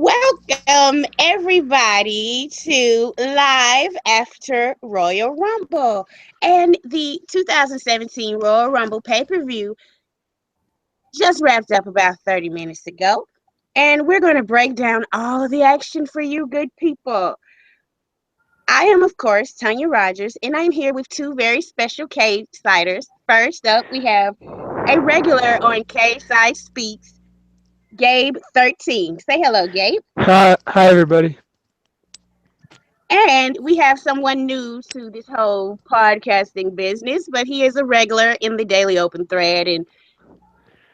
Welcome everybody to Live After Royal Rumble. And the 2017 Royal Rumble pay-per-view just wrapped up about 30 minutes ago. And we're going to break down all of the action for you good people. I am, of course, Tonya Rodgers, and I'm here with two very special Cagesiders. First up, we have a regular on Cageside Speaks, Gabe13. Say hello, Gabe. Hi, everybody. And we have someone new to this whole podcasting business, but he is a regular in the Daily Open thread, and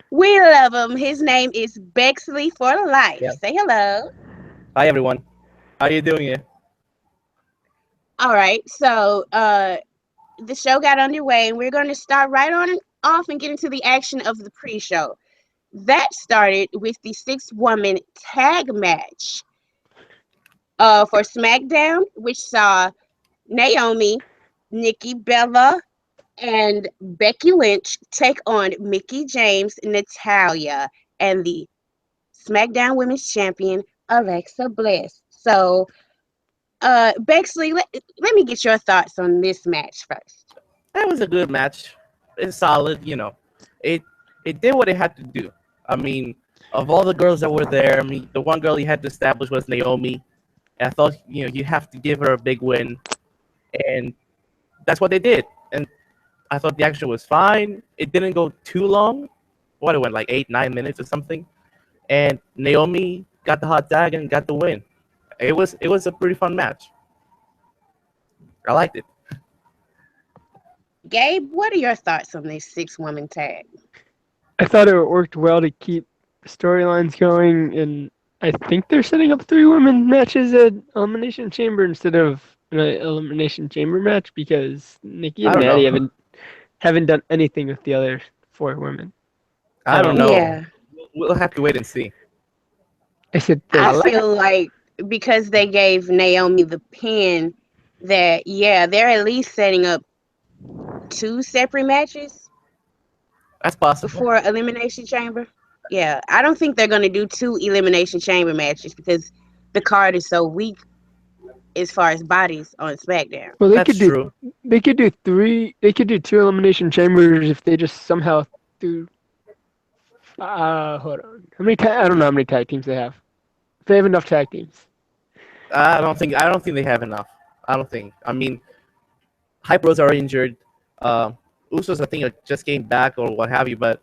we love him. His name is Bexley4lyfe. Yeah. Say hello. Hi everyone. How you doing here? All right, so the show got underway, and we're going to start right on off and get into the action of the pre-show. That started with the six-woman tag match for SmackDown, which saw Naomi, Nikki Bella, and Becky Lynch take on Mickie James, Natalya, and the SmackDown Women's Champion, Alexa Bliss. So, Bexley, let me get your thoughts on this match first. That was a good match. It's solid, you know. It did what it had to do. I mean, of all the girls that were there, I mean, the one girl you had to establish was Naomi. And I thought, you have to give her a big win. And that's what they did. And I thought the action was fine. It didn't go too long. What, it went like 8-9 minutes or something. And Naomi got the hot tag and got the win. It was a pretty fun match. I liked it. Gabe, what are your thoughts on this six-woman tag? I thought it worked well to keep storylines going, and I think they're setting up 3 women matches at Elimination Chamber instead of an Elimination Chamber match because Nikki and Natty haven't done anything with the other 4 women. I don't know. Yeah. We'll have to wait and see. I said I feel like because they gave Naomi the pin, that they're at least setting up 2 separate matches That's possible. before Elimination Chamber. Yeah, I don't think they're going to do 2 Elimination Chamber matches because the card is so weak as far as bodies on SmackDown. well, they That's could do true. they could do 3. They could do 2 Elimination Chambers if they just somehow do. Hold on. I don't know how many tag teams they have. If they have enough tag teams. I don't think they have enough. I don't think. I mean, Hype Bros are injured. Usos, I think, just came back or what have you. But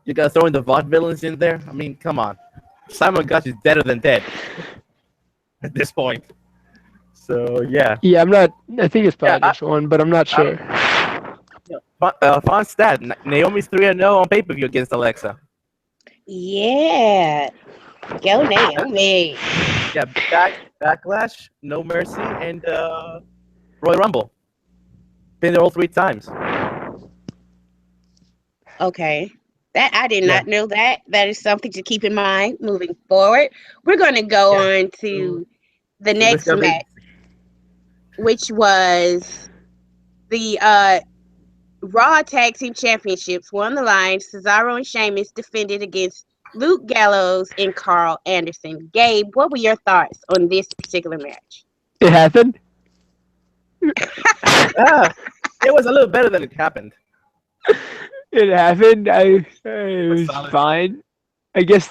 you got throwing the Vaudevillains in there. I mean, come on. Simon Gotch is deader than dead at this point. So yeah. Yeah, I'm not. I think it's probably Yeah, just one, but I'm not sure. Fun stat. Naomi's 3-0 on pay-per-view against Alexa. Yeah. Go Naomi. Yeah, Backlash, No Mercy, and Royal Rumble. Been there all 3 times. Okay. That I did not know that. That is something to keep in mind moving forward. We're going to go on to the next match, which was the Raw Tag Team Championships. Won the line. Cesaro and Sheamus defended against Luke Gallows and Carl Anderson. Gabe, what were your thoughts on this particular match? It happened. It was a little better than it happened. It happened. It was fine. I guess.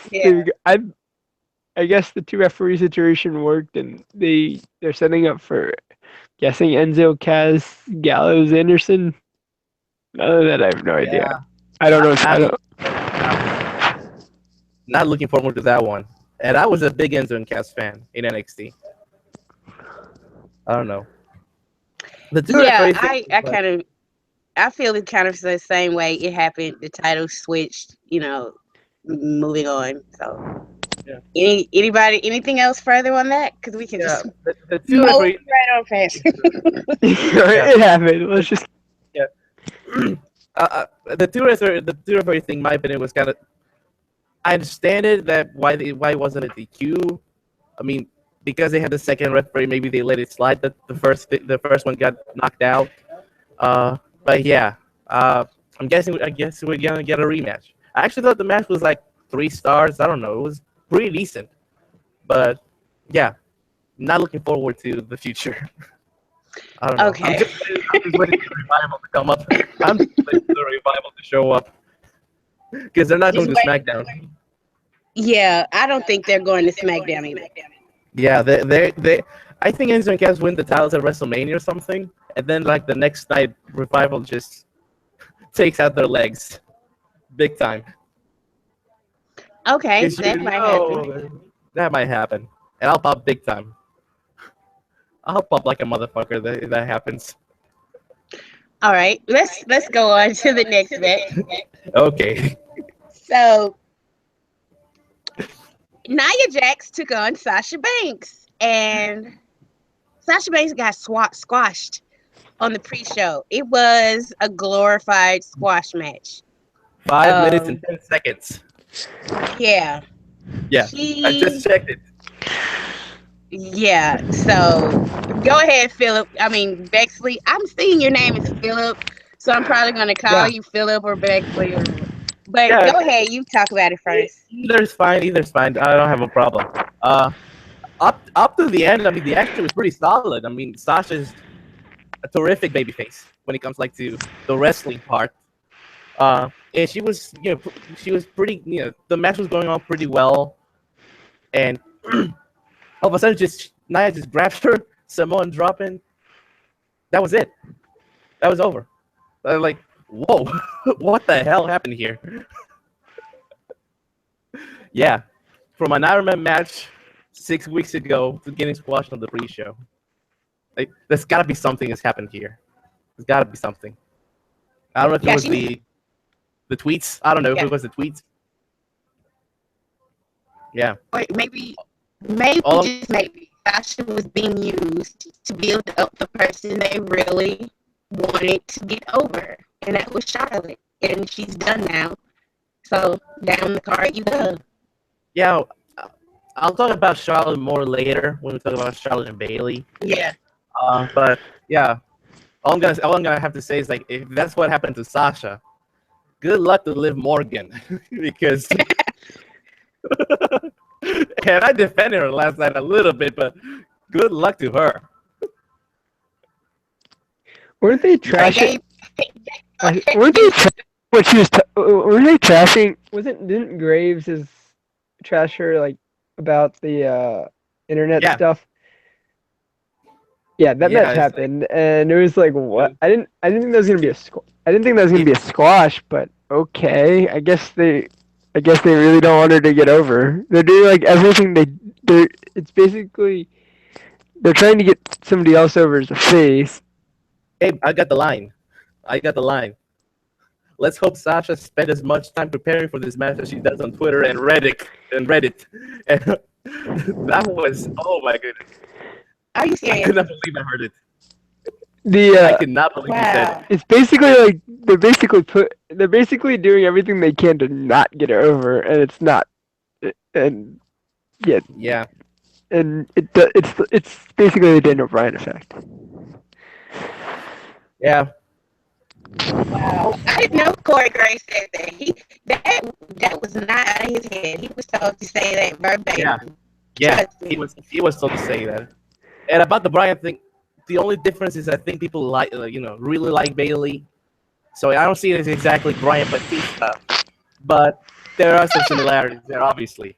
I guess the 2 referee situation worked, and they're setting up for guessing Enzo, Kaz, Gallows, Anderson. Other than that, I have no idea. I don't know. Not looking forward to that one. And I was a big Enzo and Cass fan in NXT. I don't know. I feel it kind of the same way it happened. The title switched, moving on. So, anything else further on that? Because we can just the 2 referee right on past. It happened. Let's just. The two referee thing, in my opinion, was kind of. I understand it that why wasn't it DQ? I mean, because they had the second referee, maybe they let it slide that the first one got knocked out. But yeah, I guess we're gonna get a rematch. I actually thought the match was like 3 stars. I don't know. It was pretty decent. But yeah, not looking forward to the future. I don't know. Okay. I'm just waiting for the revival to come up. I'm just waiting for the revival to show up because they're not Just going to wait. SmackDown. Yeah, I don't think they're going to SmackDown either. Yeah, they. I think Enzo and Cass win the titles at WrestleMania or something, and then like the next night, revival just takes out their legs, big time. Okay, 'Cause that you might happen. know that might happen, and I'll pop big time. I'll pop like a motherfucker if that happens. All right, let's go on to the next match. Okay. So Nia Jax took on Sasha Banks, and Sasha Banks got squashed on the pre-show. It was a glorified squash match. 5 minutes and 10 seconds. Yeah. Yeah, I just checked it. Yeah. So go ahead, Philip. I mean Bexley. I'm seeing your name is Philip, so I'm probably gonna call you Philip or Bexley. But Yeah, go ahead, you talk about it first. either's fine. Either's fine. I don't have a problem. Up to the end, I mean, the action was pretty solid. I mean, Sasha's a terrific babyface when it comes like to the wrestling part. And she was, she was pretty, the match was going on pretty well, and all of a sudden, just Nia just grabbed her, Samoan dropping. That was it. That was over. I was like, whoa, what the hell happened here? Yeah, from an Iron Man match 6 weeks ago to getting squashed on the pre-show. Like, there's got to be something that's happened here. There's got to be something. I don't know if it was the tweets. I don't know if it was the tweets. Yeah. Wait, maybe just maybe Sasha was being used to build up the person they really wanted to get over, and that was Charlotte. And she's done now. So down the card you go. Yeah, I'll talk about Charlotte more later when we talk about Charlotte and Bayley. Yeah. But yeah, all I'm gonna have to say is like, if that's what happened to Sasha, good luck to Liv Morgan because. And I defended her last night a little bit, but good luck to her. Weren't they trashing? Weren't they what she was? Were they trashing? Didn't Graves trash her like about the internet stuff? Yeah, that match happened, and it was like, what? I didn't think that was gonna be I didn't think that was gonna be a squash, but okay. I guess they really don't want her to get over. They're doing like everything it's basically they're trying to get somebody else over as a face. Hey, I got the line. Let's hope Sasha spent as much time preparing for this match as she does on Twitter and Reddit. And that was, oh my goodness. Are you serious? I could not believe I heard it. I could not believe he said it. It's basically like they're basically doing everything they can to not get her over, and it's not, and yeah, and it's basically the Daniel Bryan effect. Yeah. Wow, I didn't know Corey Graves said that. That was not out of his head. He was told to say that verbatim. Yeah, he was told to say that. And about the Bryan thing, the only difference is I think people really like Bayley. So I don't see it as exactly Bryan Batista, but there are some similarities there, obviously.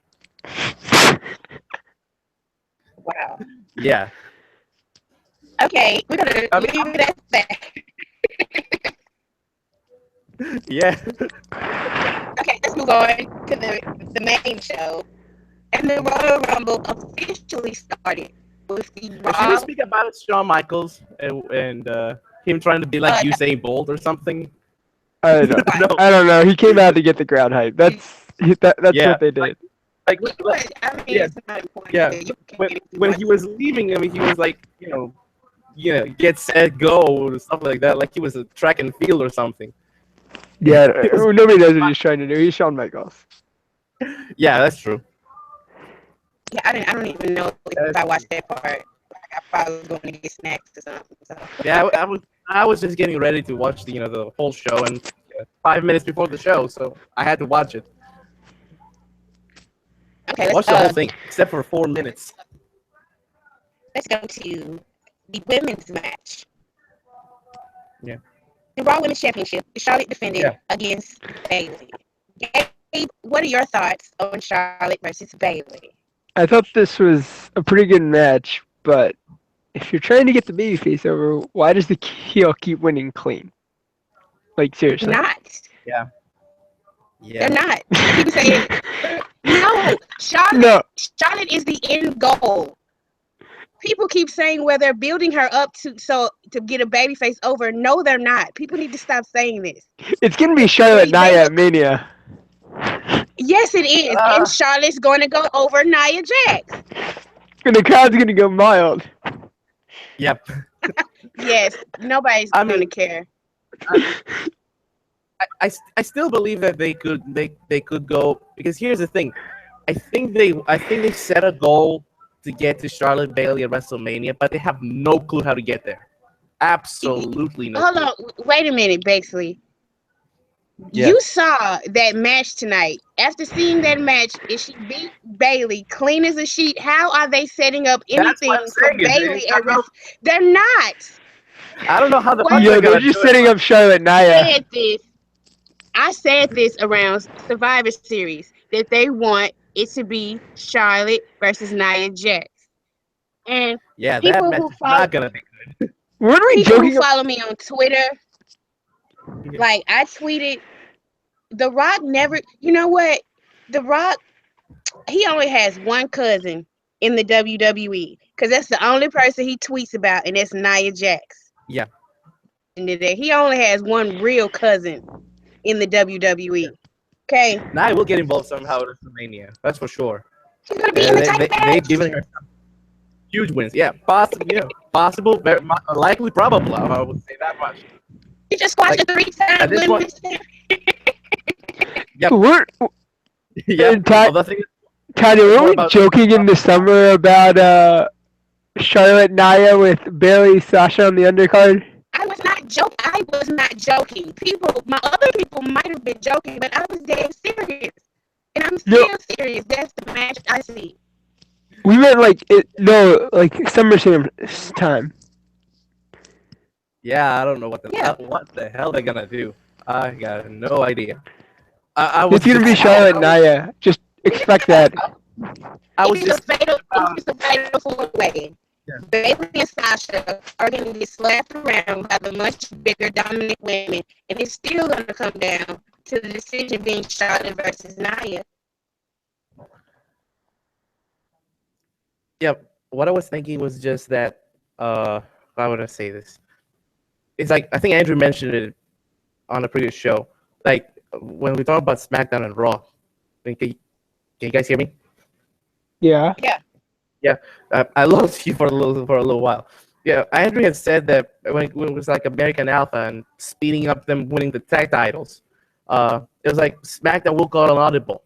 Wow. Yeah. Okay, we're gonna leave it at that. Yeah. Okay, let's move on to the main show. And the Royal Rumble officially started with the Raw. Should we speak about Shawn Michaels and him trying to be like Usain Bolt or something? I don't know. He came out to get the crowd hype. That's what they did. When he was leaving, I mean, he was like, get set, go, stuff like that. Like he was a track and field or something. Yeah, nobody knows what he's trying to do. He's Shawn Michaels. Yeah, that's true. Yeah, I don't even know if I watched that part. I probably was going to get snacks or something. So. Yeah, I was just getting ready to watch the whole show, and 5 minutes before the show, so I had to watch it. Okay, Watch the whole thing, except for 4 minutes. let's go to the women's match. Yeah. The Raw Women's Championship. Charlotte defended against Bayley. Gabe, what are your thoughts on Charlotte versus Bayley? I thought this was a pretty good match, but if you're trying to get the babyface over, why does the heel keep winning clean? Like, seriously. Not. Yeah. They're not. People say, no, Charlotte is the end goal. People keep saying where they're building her up to get a babyface over. No, they're not. People need to stop saying this. It's gonna be Charlotte Nia at Mania. Yes, it is. And Charlotte's going to go over Nia Jax. And the crowd's gonna go mild. Yep. Yes, nobody's going to care. I still believe that they could go, because here's the thing. I think they set a goal to get to Charlotte Bayley at WrestleMania, but they have no clue how to get there. Absolutely no. Hold on, wait a minute, Bexley. Yeah. You saw that match tonight. After seeing that match, if she beat Bayley clean as a sheet, how are they setting up anything for Bayley? They're not. I don't know how the they're just setting up Charlotte Nia. I said this around Survivor Series that they want it to be Charlotte versus Nia Jax. And yeah, that match is not gonna be good. Weren't we people who follow me on Twitter, like I tweeted, The Rock never. You know what? The Rock, he only has one cousin in the WWE because that's the only person he tweets about, and that's Nia Jax. Yeah. And he only has one real cousin in the WWE. Okay. Nia will get involved somehow at WrestleMania. That's for sure. She's gonna be in the title match. They've given her huge wins. Yeah, possible. Yeah, possible. Very likely, probably. I would say that much. She just squashed it 3 times. At this point. Yep. Tanya, were we joking in the summer about Charlotte Nia with Bayley Sasha on the undercard? I was not joking. My other people might have been joking, but I was dead serious. And I'm still serious. That's the match I see. We meant like SummerSlam time. Yeah, I don't know what the hell they're gonna do. I got no idea. It's gonna be Charlotte Nia. Just expect that. It's a fatal four-way. Yeah. Bayley and Sasha are going to get slapped around by the much bigger dominant women, and it's still going to come down to the decision being Charlotte versus Nia. Yeah, what I was thinking was just that, how would I say this? It's like, I think Andrew mentioned it on a previous show. Like, when we talk about SmackDown and Raw, can you guys hear me? Yeah. Yeah. Yeah, I lost you for a little while. Yeah, Andrew had said that when it was like American Alpha and speeding up them winning the tag titles, it was like SmackDown will call an audible,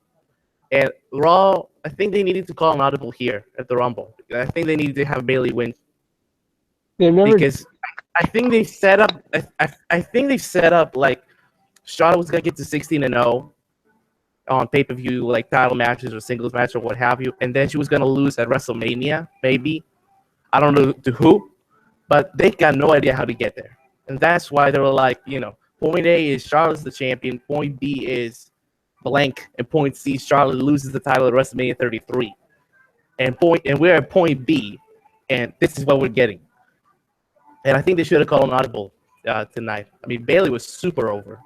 and Raw. I think they needed to call an audible here at the Rumble. I think they needed to have Bayley win because I think they set up. I think they set up like Charlotte was gonna get to 16-0. On pay-per-view, like title matches or singles match or what have you, and then she was gonna lose at WrestleMania, maybe. I don't know to who, but they got no idea how to get there, and that's why they were like, point A is Charlotte's the champion, point B is blank, and point C Charlotte loses the title at WrestleMania 33, and we're at point B, and this is what we're getting. And I think they should have called an audible tonight. I mean, Bayley was super over.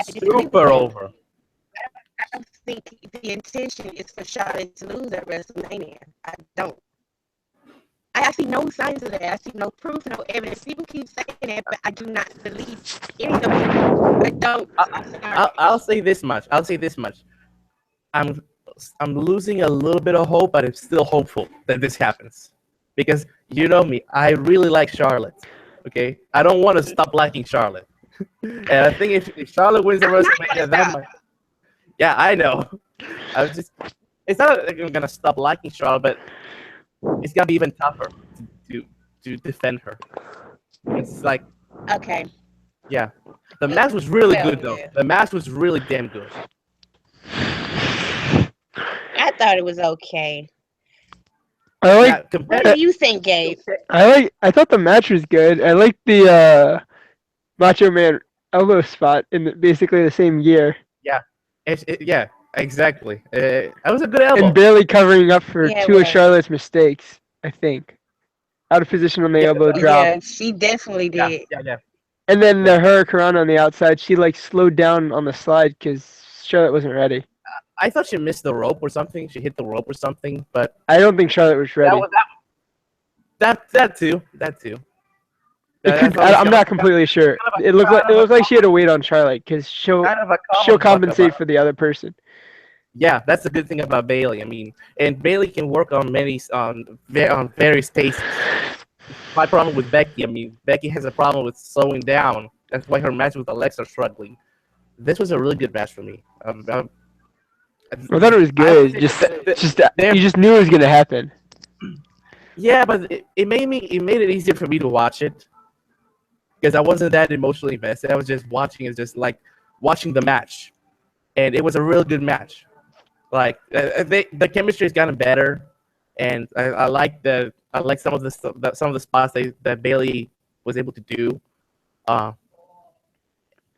Super over. I don't think the intention is for Charlotte to lose at WrestleMania. I don't. I see no signs of that. I see no proof, no evidence. People keep saying that, but I do not believe any of it. I don't. I'll say this much. I'm losing a little bit of hope, but I'm still hopeful that this happens. Because you know me, I really like Charlotte. Okay? I don't want to stop liking Charlotte. And I think if Charlotte wins the WrestleMania, that might... Yeah, I know. It's not like I'm gonna stop liking Charlotte, but it's gonna be even tougher to defend her. It's like, okay. Yeah, the match was really good though. The match was really damn good. I thought it was okay. I like. Now, What compared, do you think, Gabe? I thought the match was good. I like the Macho Man elbow spot in basically the same gear, yeah, yeah, exactly. That was a good and elbow. barely covering up for Yeah, it two of was. Charlotte's mistakes. I think out of position on the Yeah, elbow drop, Yeah, she definitely yeah, did. yeah, yeah, and then the yeah. Hurricane on the outside. She like slowed down on the slide because Charlotte wasn't ready. I thought she missed the rope or something. She hit the rope or something, but I don't think Charlotte was that ready. was that too. That too. It That's could. always I'm not completely sure. It looked like she had to wait on Charlotte because kind of a she'll common fuck up. compensate for the other person. Yeah, that's the good thing about Bailey. I mean, and Bailey can work on on various paces. My problem with Becky, I mean, Becky has a problem with slowing down. That's why her match with Alexa are struggling. This was a really good match for me. I thought it was I would good. say Just they're- you just knew it was gonna happen. yeah, but it made it easier for me to watch it because I wasn't that emotionally invested. I was just watching it, just like watching the match, and it was a real good match. Like the chemistry has gotten better, and I like some of the some of the spots that Bailey was able to do. Uh,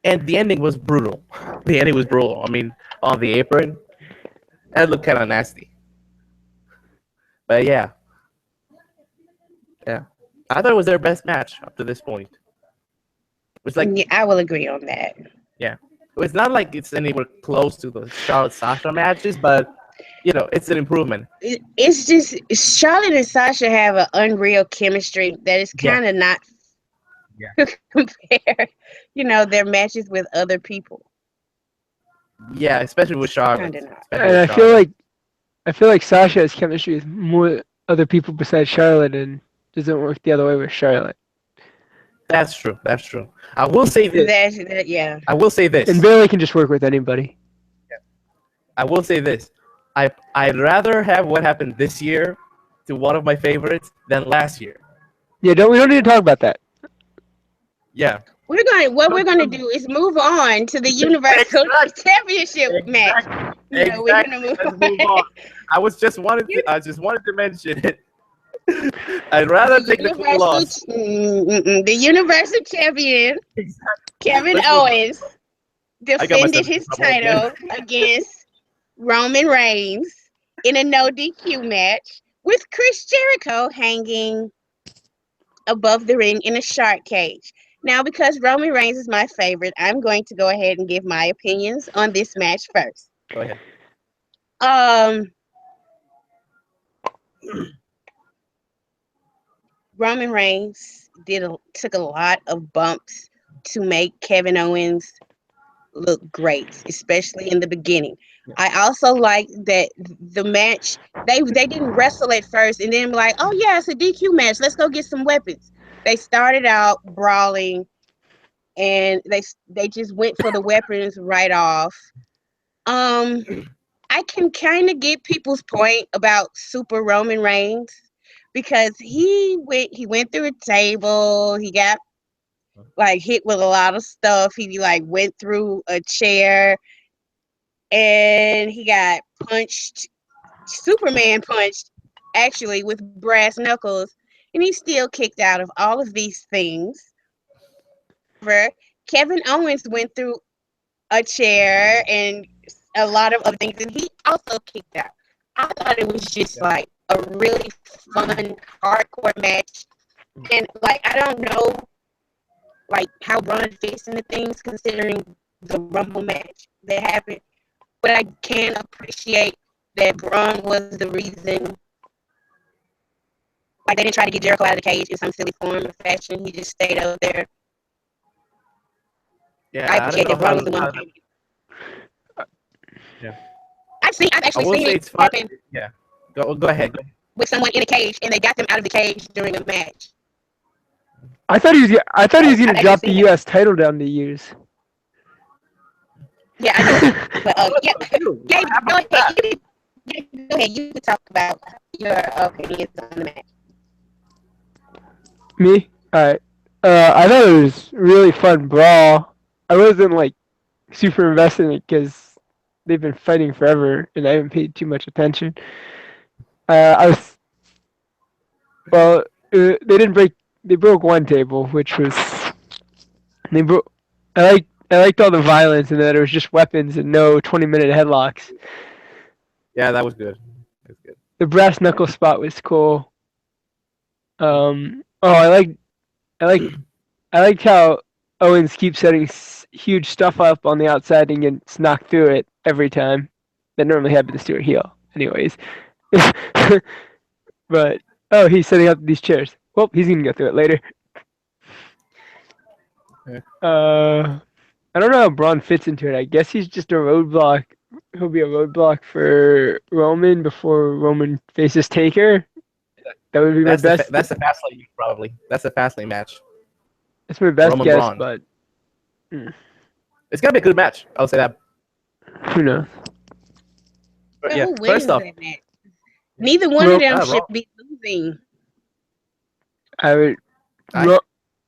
and the ending was brutal. The ending was brutal. I mean, on the apron, that looked kind of nasty. But yeah, yeah, I thought it was their best match up to this point. It was like, Yeah, I will agree on that. yeah, it's not like it's anywhere close to the Charlotte Sasha matches, but it's an improvement. It's just Charlotte and Sasha have an unreal chemistry that is Yeah, kind of not yeah, compare, their matches with other people. yeah, especially with Charlotte. Kind of not. Especially And with Charlotte. I feel like Sasha has chemistry with more other people besides Charlotte, and doesn't work the other way with Charlotte. That's true. That's true. I will say this. Yeah. I will say And this. Bailey can just work with anybody. I will say this. I'd rather have what happened this year to one of my favorites than last year. Yeah, we don't need to talk about that. Yeah. What we're gonna do is move on to the Universal Exactly. Championship match. We're gonna move Let's move on. I just wanted to mention it. I'd rather take the clean loss. The Universal Champion, Kevin Let's move on. Owens, I got myself defended his in trouble again. title against Roman Reigns in a no DQ match with Chris Jericho hanging above the ring in a shark cage. Now, because Roman Reigns is my favorite, I'm going to go ahead and give my opinions on this match first. Go ahead. Roman Reigns took a lot of bumps to make Kevin Owens look great, especially in the beginning. I also like that the match they didn't wrestle at first and then be like, oh yeah, it's a DQ match. Let's go get some weapons. They started out brawling and they just went for the weapons right off. I can kind of get people's point about Super Roman Reigns because he went through a table. He got like hit with a lot of stuff. He like went through a chair and he got punched, Superman punched actually with brass knuckles, and he's still kicked out of all of these things. However, Kevin Owens went through a chair and a lot of other things, and he also kicked out. I thought it was just like a really fun, hardcore match. And like I don't know like how Braun fits into things considering the Rumble match that happened. But I can appreciate that Braun was the reason. Like they didn't try to get Jericho out of the cage in some silly form or fashion. He just stayed out there. Yeah, I I appreciate don't that know Braun was the one. Yeah. I've I actually will seen say it it's fun. happen Yeah. Go ahead. with someone in a cage and they got them out of the cage during a match. I thought he was I've gonna actually drop the seen it. U.S. title down to use. Yeah, I know. But yeah, Dude, Gabe, what happened go with that? ahead. Go ahead. You can talk about your opinions on the match. Me? Alright. I thought it was really fun brawl. I wasn't like super invested in it because they've been fighting forever, and I haven't paid too much attention. They didn't break. They broke one table, which was they broke. I liked all the violence and that it was just weapons and no 20-minute headlocks. Yeah, that was good. That's good. The brass knuckle spot was cool. I liked how Owens keeps setting huge stuff up on the outside and gets knocked through it every time. That normally happens to a heel, anyways. But he's setting up these chairs. Well, he's gonna go through it later. Yeah. I don't know how Braun fits into it. I guess he's just a roadblock. He'll be a roadblock for Roman before Roman faces Taker. That would be my best. That's the Fastlane probably. That's the Fastlane match. That's my best Roman guess, Braun. but It's gonna be a good match. I'll say that. who knows? But Who wins first off, that match? Neither one of them should be losing.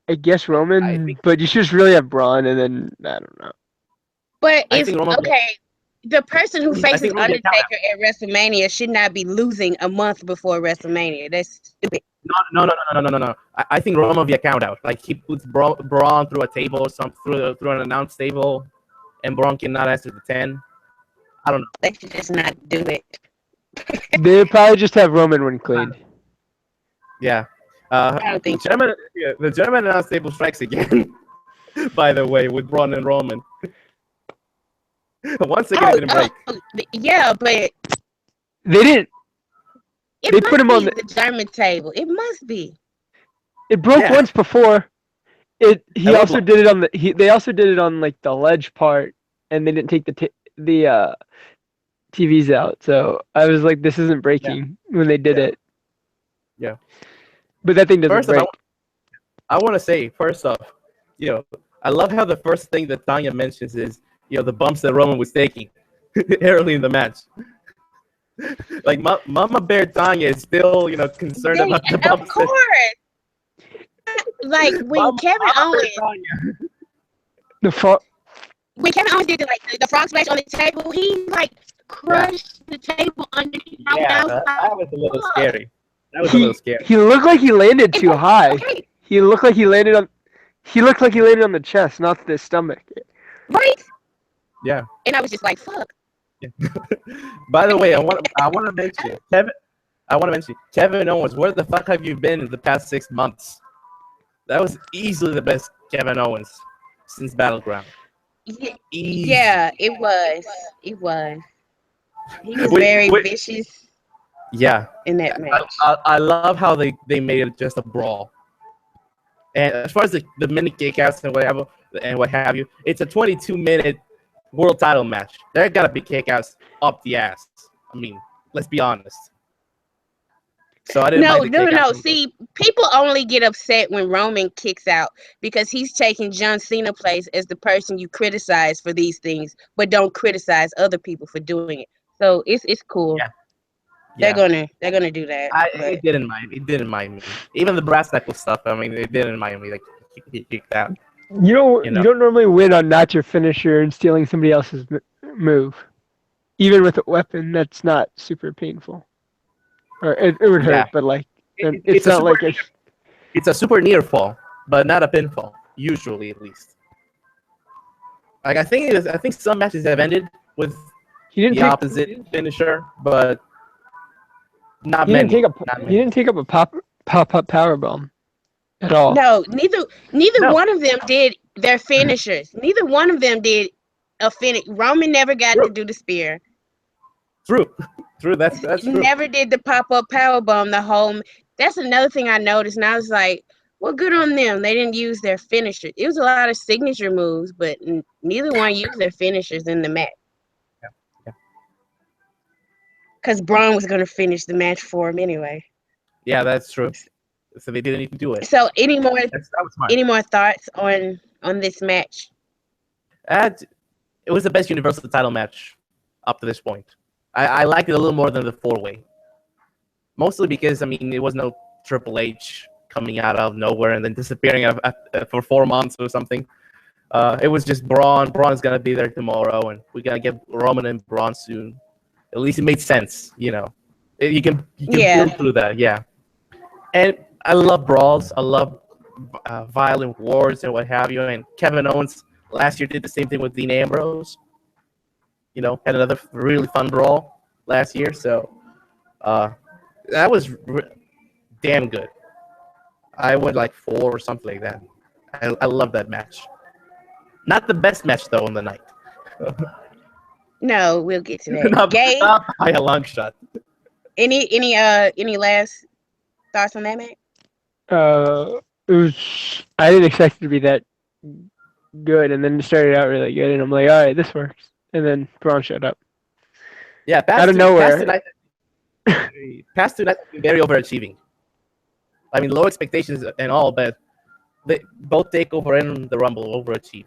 I guess Roman, but you should just really have Braun, and then I don't know. But I if think Roman- the person who faces think Roman Undertaker at WrestleMania should not be losing a month before WrestleMania. That's stupid. No. I think Roman will be a count out. Like he puts Braun through a table or something through an announce table, and Braun cannot answer the 10. I don't know. They should just not do it. They probably just have Roman win clean. Yeah. I don't think so. The German announce table strikes again. By the way, with Braun and Roman. Once again, it didn't break. Yeah, but They didn't. it They must put him be on the German table. It must be. It broke once before. He also did it on the. They also did it on like the ledge part, and they didn't take the TVs out. So I was like, this isn't breaking when they did it. Yeah. But that thing doesn't break. I want to say first off, I love how the first thing that Tonya mentions is the bumps that Roman was taking early in the match. Like Mama Bear Tonya is still concerned about the bumps. Of course. Like when Kevin Owens when Kevin Owens did the frog splash on the table, he crushed the table under his that was a little scary. That was a little scary. He looked like he landed too high. Okay. He looked like he landed on the chest, not the stomach. Right? Yeah. And I was just like, fuck. Yeah. By the way, I want to mention Kevin Owens. Where the fuck have you been in the past 6 months? That was easily the best Kevin Owens since Battleground. Yeah, it was. It was. He was very vicious. Yeah. In that match. I love how they made it just a brawl. And as far as the mini kickouts and what have you, it's a 22-minute world title match. There gotta be kickouts up the ass. I mean, let's be honest. So I didn't. No. See, people only get upset when Roman kicks out because he's taking John Cena's place as the person you criticize for these things, but don't criticize other people for doing it. So it's cool. Yeah. They're gonna do that. It didn't mind me. Even the brass knuckle stuff. I mean, it didn't mind me. Like he kicked out. You don't normally win on not your finisher and stealing somebody else's move, even with a weapon. That's not super painful. Or it would hurt, but it's not like a. It's a super near fall, but not a pinfall. Usually, at least. Like I think some matches have ended with the opposite finisher, but not many. He didn't take up a pop up power bomb at all. No, neither one of them did their finishers. Neither one of them did a finish. Roman never got to do the spear. True. That's true. Never did the pop-up powerbomb the whole. That's another thing I noticed, and I was like, well, good on them. They didn't use their finishers. It was a lot of signature moves, but neither one used their finishers in the match. Yeah. Because Braun was going to finish the match for him anyway. Yeah, that's true. So they didn't even do it. So any more thoughts on this match? It was the best Universal title match up to this point. I liked it a little more than the 4-way. Mostly because, it was no Triple H coming out of nowhere and then disappearing for 4 months or something. It was just Braun. Braun is gonna be there tomorrow, and we gotta get Roman and Braun soon. At least it made sense, you know. You can build through that, yeah. And I love brawls. I love violent wars and what have you. And Kevin Owens last year did the same thing with Dean Ambrose. You know, had another really fun brawl last year. So uh, that was damn good. I went like 4 or something like that. I love that match. Not the best match though on the night. No, we'll get to that. not, Gabe, not by a long shot. any last thoughts on that, match? It was. I didn't expect it to be that good, and then it started out really good, and I'm like, all right, this works. And then Braun showed up Yeah, out of nowhere. Past 2 nights have been very overachieving. I mean, low expectations and all, but they both Takeover and the Rumble overachieved.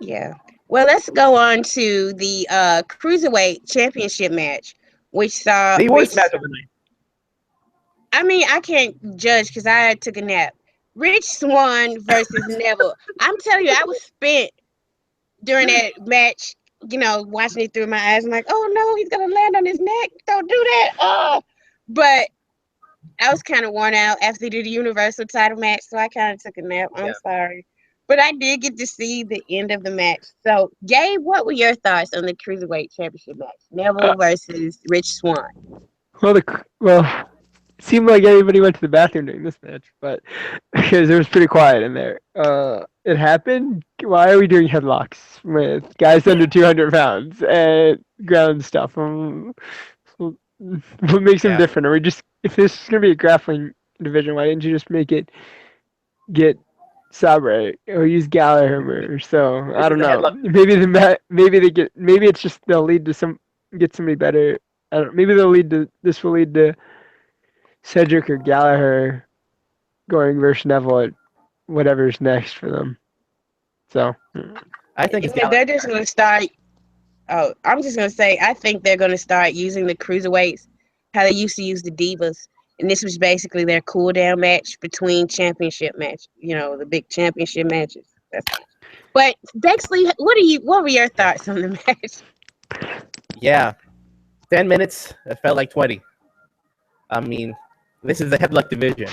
Yeah. Well, let's go on to the Cruiserweight Championship match, which saw The worst match of the night. I mean, I can't judge because I took a nap. Rich Swann versus Neville. I'm telling you, I was spent during that match, you know, watching it through my eyes. I'm like, oh no, he's gonna land on his neck. Don't do that. But I was kind of worn out after they did the Universal title match, so I kind of took a nap. I'm sorry. But I did get to see the end of the match. So, Gabe, what were your thoughts on the Cruiserweight Championship match? Neville versus Rich Swann. Well, it seemed like everybody went to the bathroom during this match, but because it was pretty quiet in there. It happened. Why are we doing headlocks with guys under 200 pounds and ground stuff? What makes them different? Are we just, if this is gonna be a grappling division, why didn't you just make it get Sabre or use Gallagher? So I don't know. Maybe it's just they'll lead to get somebody better. I don't. Maybe this will lead to Cedric or Gallagher going versus Neville at whatever's next for them. So I think they're just gonna start. Oh, I'm just gonna say I think they're gonna start using the cruiserweights how they used to use the divas, and this was basically their cool down match between championship match. You know, the big championship matches. But Bexley, what were your thoughts on the match? Yeah, 10 minutes. It felt like 20. I mean, this is the headlock division.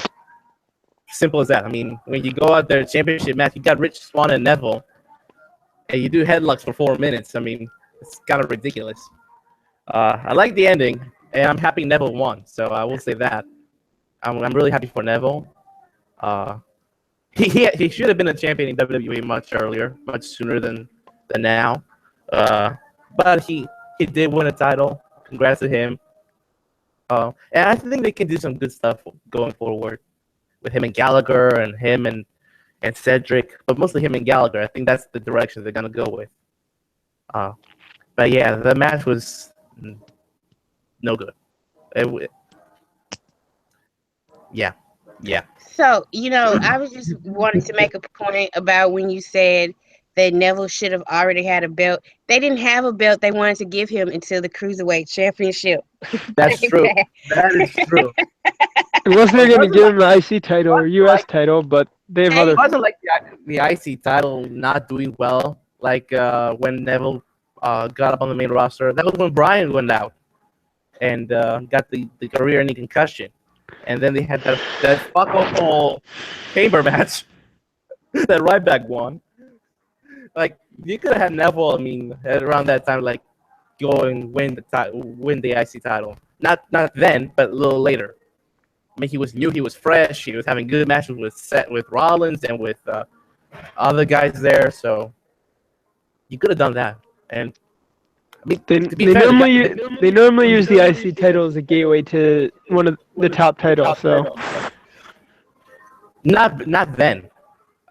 Simple as that. I mean, when you go out there championship match, you got Rich Swann and Neville, and you do headlocks for 4 minutes. I mean, it's kind of ridiculous. I like the ending, and I'm happy Neville won. So I will say that. I'm really happy for Neville. He should have been a champion in WWE much earlier, much sooner than now. But he did win a title. Congrats to him. And I think they can do some good stuff going forward with him and Gallagher and him and Cedric, but mostly him and Gallagher. I think that's the direction they're gonna go with. But yeah, the match was no good. Yeah. So, you know, I was just wanting to make a point about when you said that Neville should have already had a belt. They didn't have a belt they wanted to give him until the Cruiserweight Championship. That's true. That is true. It wasn't going to give him the IC title or US title, but they have other. It wasn't like the IC title not doing well, like when Neville got up on the main roster. That was when Bryan went out and got the career-ending concussion. And then they had that fuck-awful chamber match that Ryback won. Like, you could have had Neville, I mean, at around that time, like, go and win the IC title. Not then, but a little later. I mean, he was new, he was fresh, he was having good matches with Rollins and with other guys there, so you could have done that. And I mean, they normally use the IC title as a gateway to one of the top titles. So not then.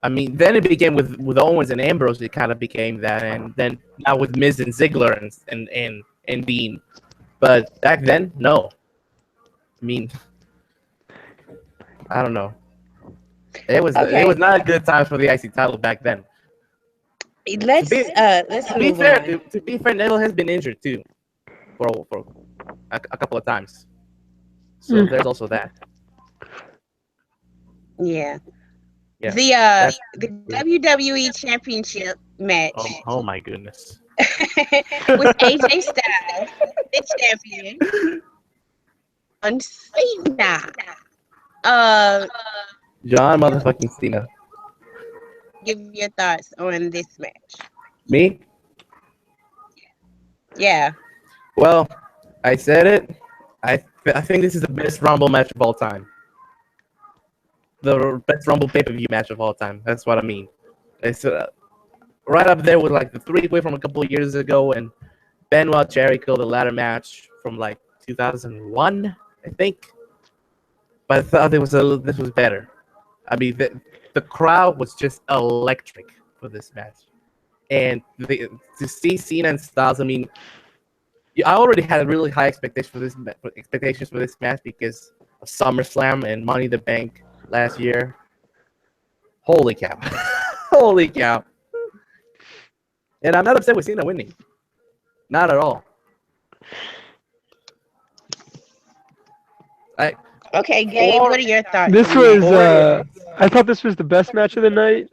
I mean, then it became with Owens and Ambrose. It kind of became that, and then now with Miz and Ziggler and Dean. But back then, no. I mean, I don't know. It was not a good time for the IC title back then. Let's be fair. To be fair, Neville has been injured too, for a couple of times. So there's also that. Yeah. Yeah. The WWE Championship match Oh my goodness. with AJ Styles, the champion, on Cena. Uh, John motherfucking Cena. give your thoughts on this match. Me? Yeah. Well, I said it. I think this is the best Rumble match of all time. The best Rumble pay-per-view match of all time. That's what I mean. It's right up there with like the three-way from a couple of years ago and Benoit Jericho, the ladder match from like 2001, I think. But I thought this was better. I mean, the crowd was just electric for this match, and to see Cena and Styles. I mean, I already had really high expectations for this match because of SummerSlam and Money in the Bank last year. Holy cow! Holy cow! And I'm not upset with Cena winning, not at all. Okay, Gabe, what are your thoughts This on was, that? I thought this was the best match of the night.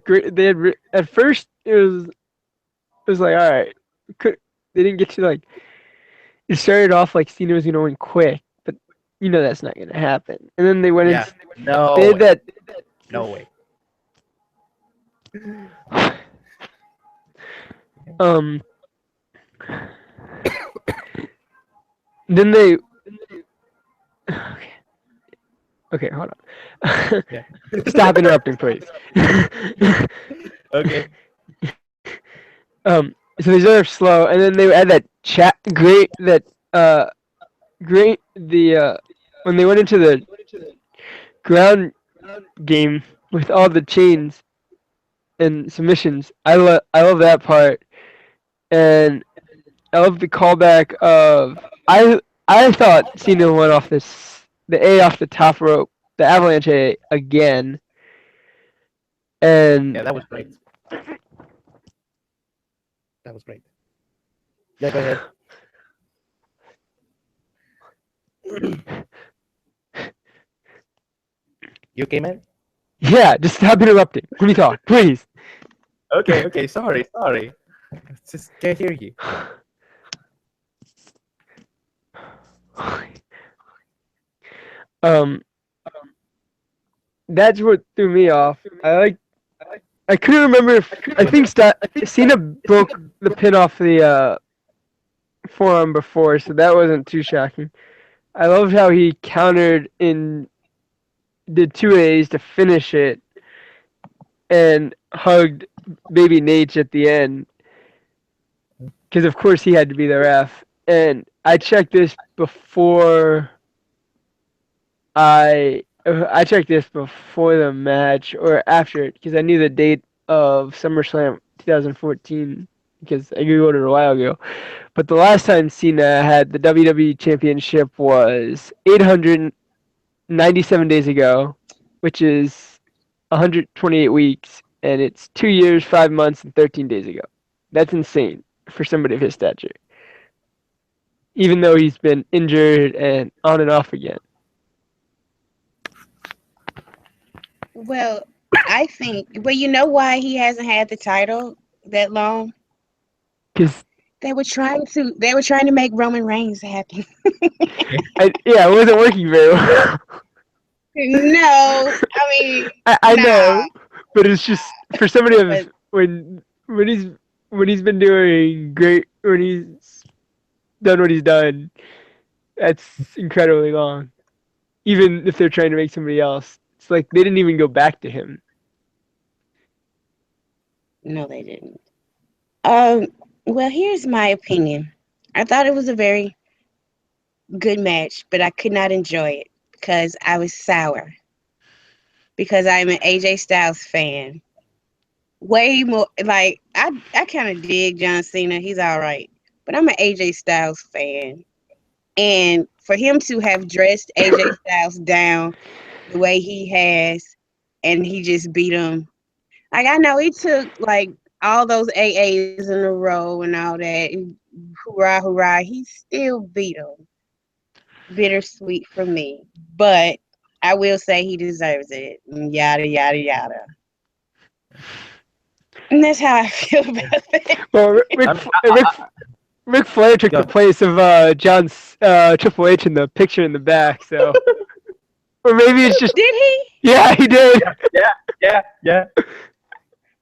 Great. At first it was like, all right, they didn't get to like. It started off like Cena was gonna win quick, but you know that's not gonna happen. And then they went Yeah, into no they way. had that. No way. Then they. Okay, hold on. Yeah. Stop interrupting, please. Okay. So they started slow, and then they had that when they went into the ground game with all the chains and submissions. I love that part, and I love the callback of I thought Cena went off the A off the top rope, the avalanche A again, and Yeah, that was great. That was great. Yeah, go ahead. You okay, man? yeah, just stop interrupting. Let me talk, please. Okay. Sorry. Just can't hear you. Um, that's what threw me off. I couldn't remember if I think Cena broke the pin off the forearm before, so that wasn't too shocking. I loved how he countered in did two A's to finish it and hugged baby Nate at the end because of course he had to be the ref. And I checked this before I checked this before the match or after it because I knew the date of SummerSlam 2014 because I googled it a while ago. But the last time Cena had the WWE Championship was 897 days ago, which is 128 weeks, and it's 2 years, 5 months, and 13 days ago. That's insane for somebody of his stature. Even though he's been injured and on and off again. Well, I think. Well, you know why he hasn't had the title that long? Because They were trying to make Roman Reigns happy. it wasn't working very well. No, I mean, I nah. know, but it's just for somebody of when he's been doing great, when he's done what he's done, that's incredibly long. Even if they're trying to make somebody else, it's like they didn't even go back to him. No, they didn't. Well, here's my opinion. I thought it was a very good match, but I could not enjoy it because I was sour. Because I'm an AJ Styles fan. Way more like I kind of dig John Cena. He's all right, but I'm an AJ Styles fan, and for him to have dressed AJ Styles down the way he has, and he just beat him. Like I know he took like all those AAs in a row and all that. And hoorah, hoorah! He still beat him. Bittersweet for me, but I will say he deserves it. Yada yada yada. And that's how I feel about it. Well, Ric Flair took the place of John's Triple H in the picture in the back, so or maybe it's just. Did he? Yeah, he did. Yeah.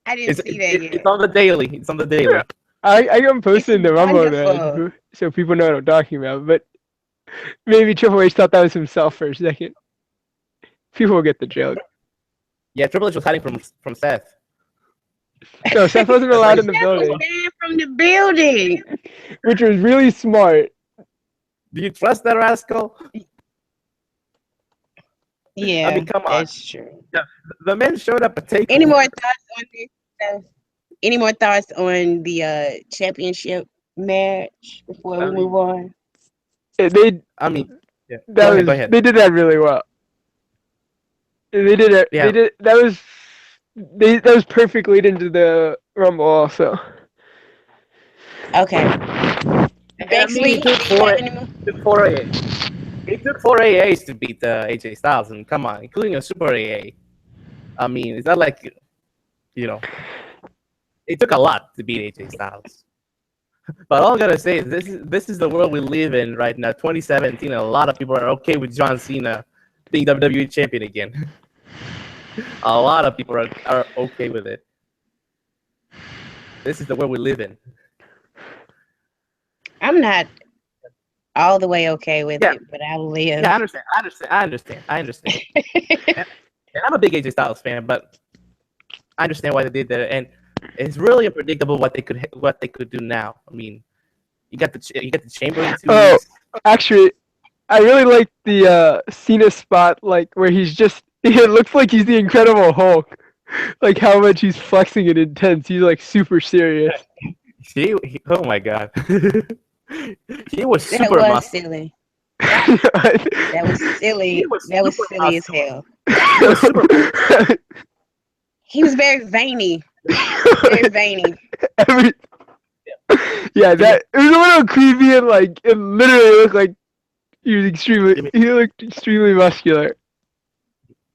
I didn't see that yet. It's on the daily. It's on the daily. I got posted in the Rumble wonderful. man, so people know what I'm talking about. But maybe Triple H thought that was himself for a second. People will get the joke. Yeah, Triple H was hiding from Seth. No, Seth wasn't allowed in the building. Banned from the building, which was really smart. Do you trust that rascal? Yeah, I mean, come on. That's true. The men showed up a take. Any more thoughts on this? Any more thoughts on the championship match before we move on? They. I mean, yeah. Go ahead. They did that really well. They did it. Yeah. They did. That was perfect lead into the Rumble also. Okay. Bexley, it took four AAs to beat AJ Styles, and come on, including a Super AA. I mean, it's not like, it took a lot to beat AJ Styles. But all I'm gonna say is this is the world we live in right now, 2017, and a lot of people are okay with John Cena being WWE champion again. A lot of people are okay with it. This is the world we live in. I'm not all the way okay with it, but I'll live. Yeah, I understand. and I'm a big AJ Styles fan, but I understand why they did that, and it's really unpredictable what they could do now. I mean, you got the Chamber in 2 weeks. Actually, I really like the Cena spot, like where he's just. It looks like he's the Incredible Hulk. Like how much he's flexing and intense. He's like super serious. Oh my god. He was super muscular. Silly. That was silly. That was silly as hell. He was very veiny. Very veiny. Yeah, that it was a little creepy and like it literally looked like he looked extremely muscular.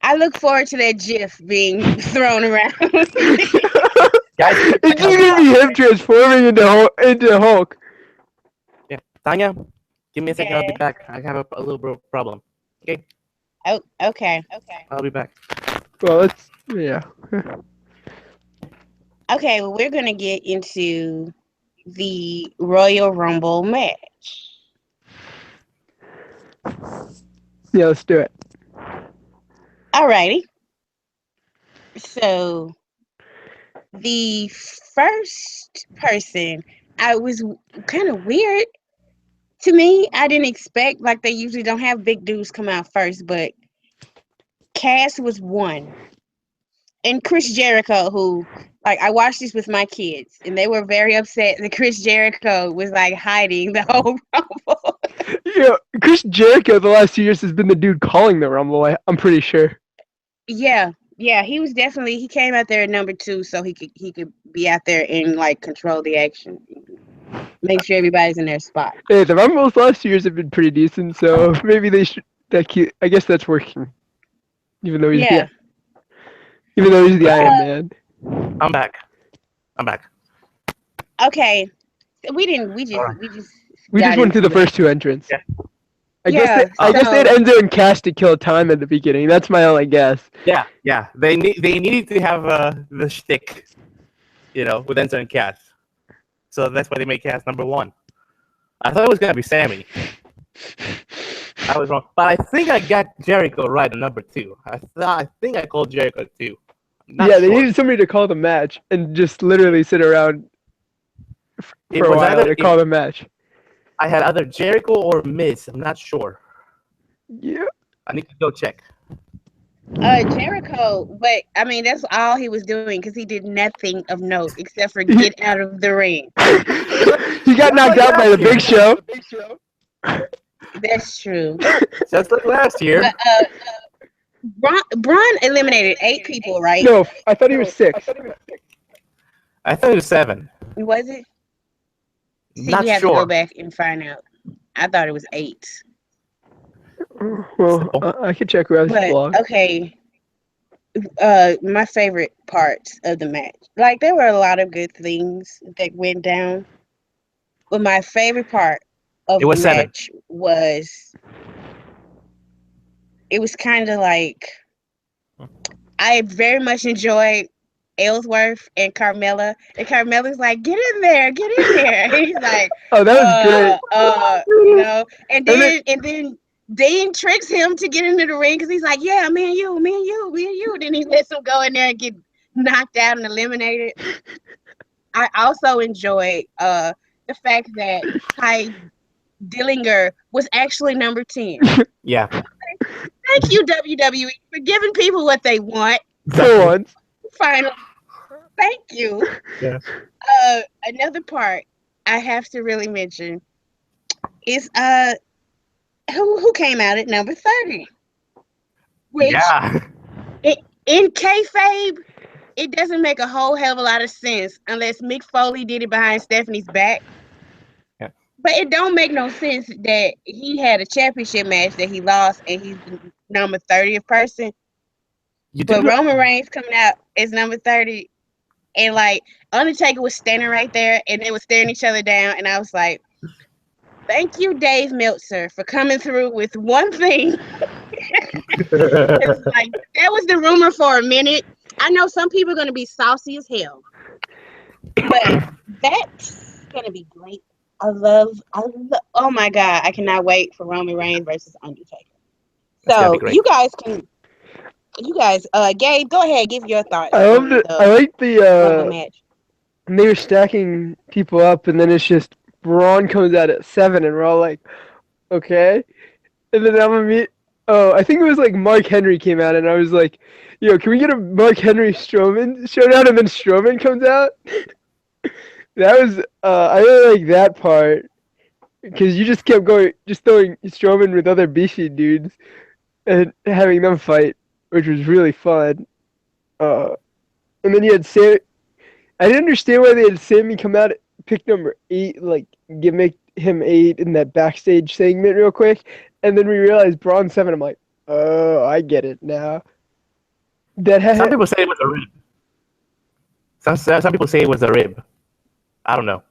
I look forward to that GIF being thrown around. Guys, it's just gonna be him transforming into Hulk. Yeah, Tonya, give me a second. I'll be back. I have a little problem. Okay. Oh, okay. I'll be back. Well, Okay, well, we're gonna get into the Royal Rumble match. Yeah, let's do it. Alrighty. So the first person, I was kind of weird to me. I didn't expect, like they usually don't have big dudes come out first, but Cass was one. And Chris Jericho, who, like, I watched this with my kids, and they were very upset that Chris Jericho was, like, hiding the whole Rumble. Yeah, Chris Jericho the last 2 years has been the dude calling the Rumble, I'm pretty sure. Yeah, he was definitely, he came out there at number 2 so he could be out there and, like, control the action. Make sure everybody's in their spot. Hey, the Rumbles last 2 years have been pretty decent, so maybe they should, I guess that's working. Even though he's the Iron Man. I'm back. Okay. We just went through the first 2 entrants. Yeah. I guess they had Enzo and Cass to kill time at the beginning. That's my only guess. Yeah. They needed to have the shtick, with Enzo and Cass. So that's why they made Cass number 1. I thought it was gonna be Sammy. I was wrong, but I think I got Jericho right at number 2. I think I called Jericho 2. They needed somebody to call the match and just literally sit around for a while to call the match. I had either Jericho or Miz. I'm not sure. Yeah. I need to go check. Jericho, but I mean that's all he was doing because he did nothing of note except for get out of the ring. He got knocked out by the Big Show. That's true. Just like last year. Braun eliminated 8 people, right? No, I thought he was 6. I thought it was 7. Was it? See, Not we have sure. to go back and find out. I thought it was 8. Well, Simple. I could check Rev's But blog. okay, my favorite parts of the match. Like there were a lot of good things that went down, but my favorite part It of the was 7. match was it was kind of like I very much enjoyed Ellsworth and Carmella. And Carmella's like, get in there. He's like, Oh, that was great. and And then, then Dean tricks him to get into the ring because he's like, yeah, me and you. Then he lets him go in there and get knocked out and eliminated. I also enjoyed the fact that Ty Dillinger was actually number 10. Yeah. Thank you, WWE, for giving people what they want. for once. Finally, thank you. Yeah. Another part I have to really mention is who came out at number 30, which Yeah. in kayfabe it doesn't make a whole hell of a lot of sense unless Mick Foley did it behind Stephanie's back. Yeah. But it don't make no sense that he had a championship match that he lost and he's the number 30th person. But Roman Reigns coming out as number 30 and like Undertaker was standing right there and they were staring each other down and I was like, thank you, Dave Meltzer, for coming through with one thing. It's like that was the rumor for a minute. I know some people are gonna be saucy as hell. But that's gonna be great. Oh my god, I cannot wait for Roman Reigns versus Undertaker. So you guys, Gabe, go ahead, give your thoughts on the I like Rumble the match. they were stacking people up, and then it's just Braun comes out at 7, and we're all like, okay. And then I'm gonna meet. Oh, I think it was like Mark Henry came out, and I was like, yo, can we get a Mark Henry Strowman showdown? And then Strowman comes out. That was I really like that part because you just kept going, just throwing Strowman with other BC dudes and having them fight, which was really fun. And then you had Sam. I didn't understand why they had Sammy come out, pick number 8, like gimmick him 8 in that backstage segment real quick, and then we realized Braun 7. I'm like, oh, I get it now. Some people say it was a rib. Some people say it was a rib. I don't know.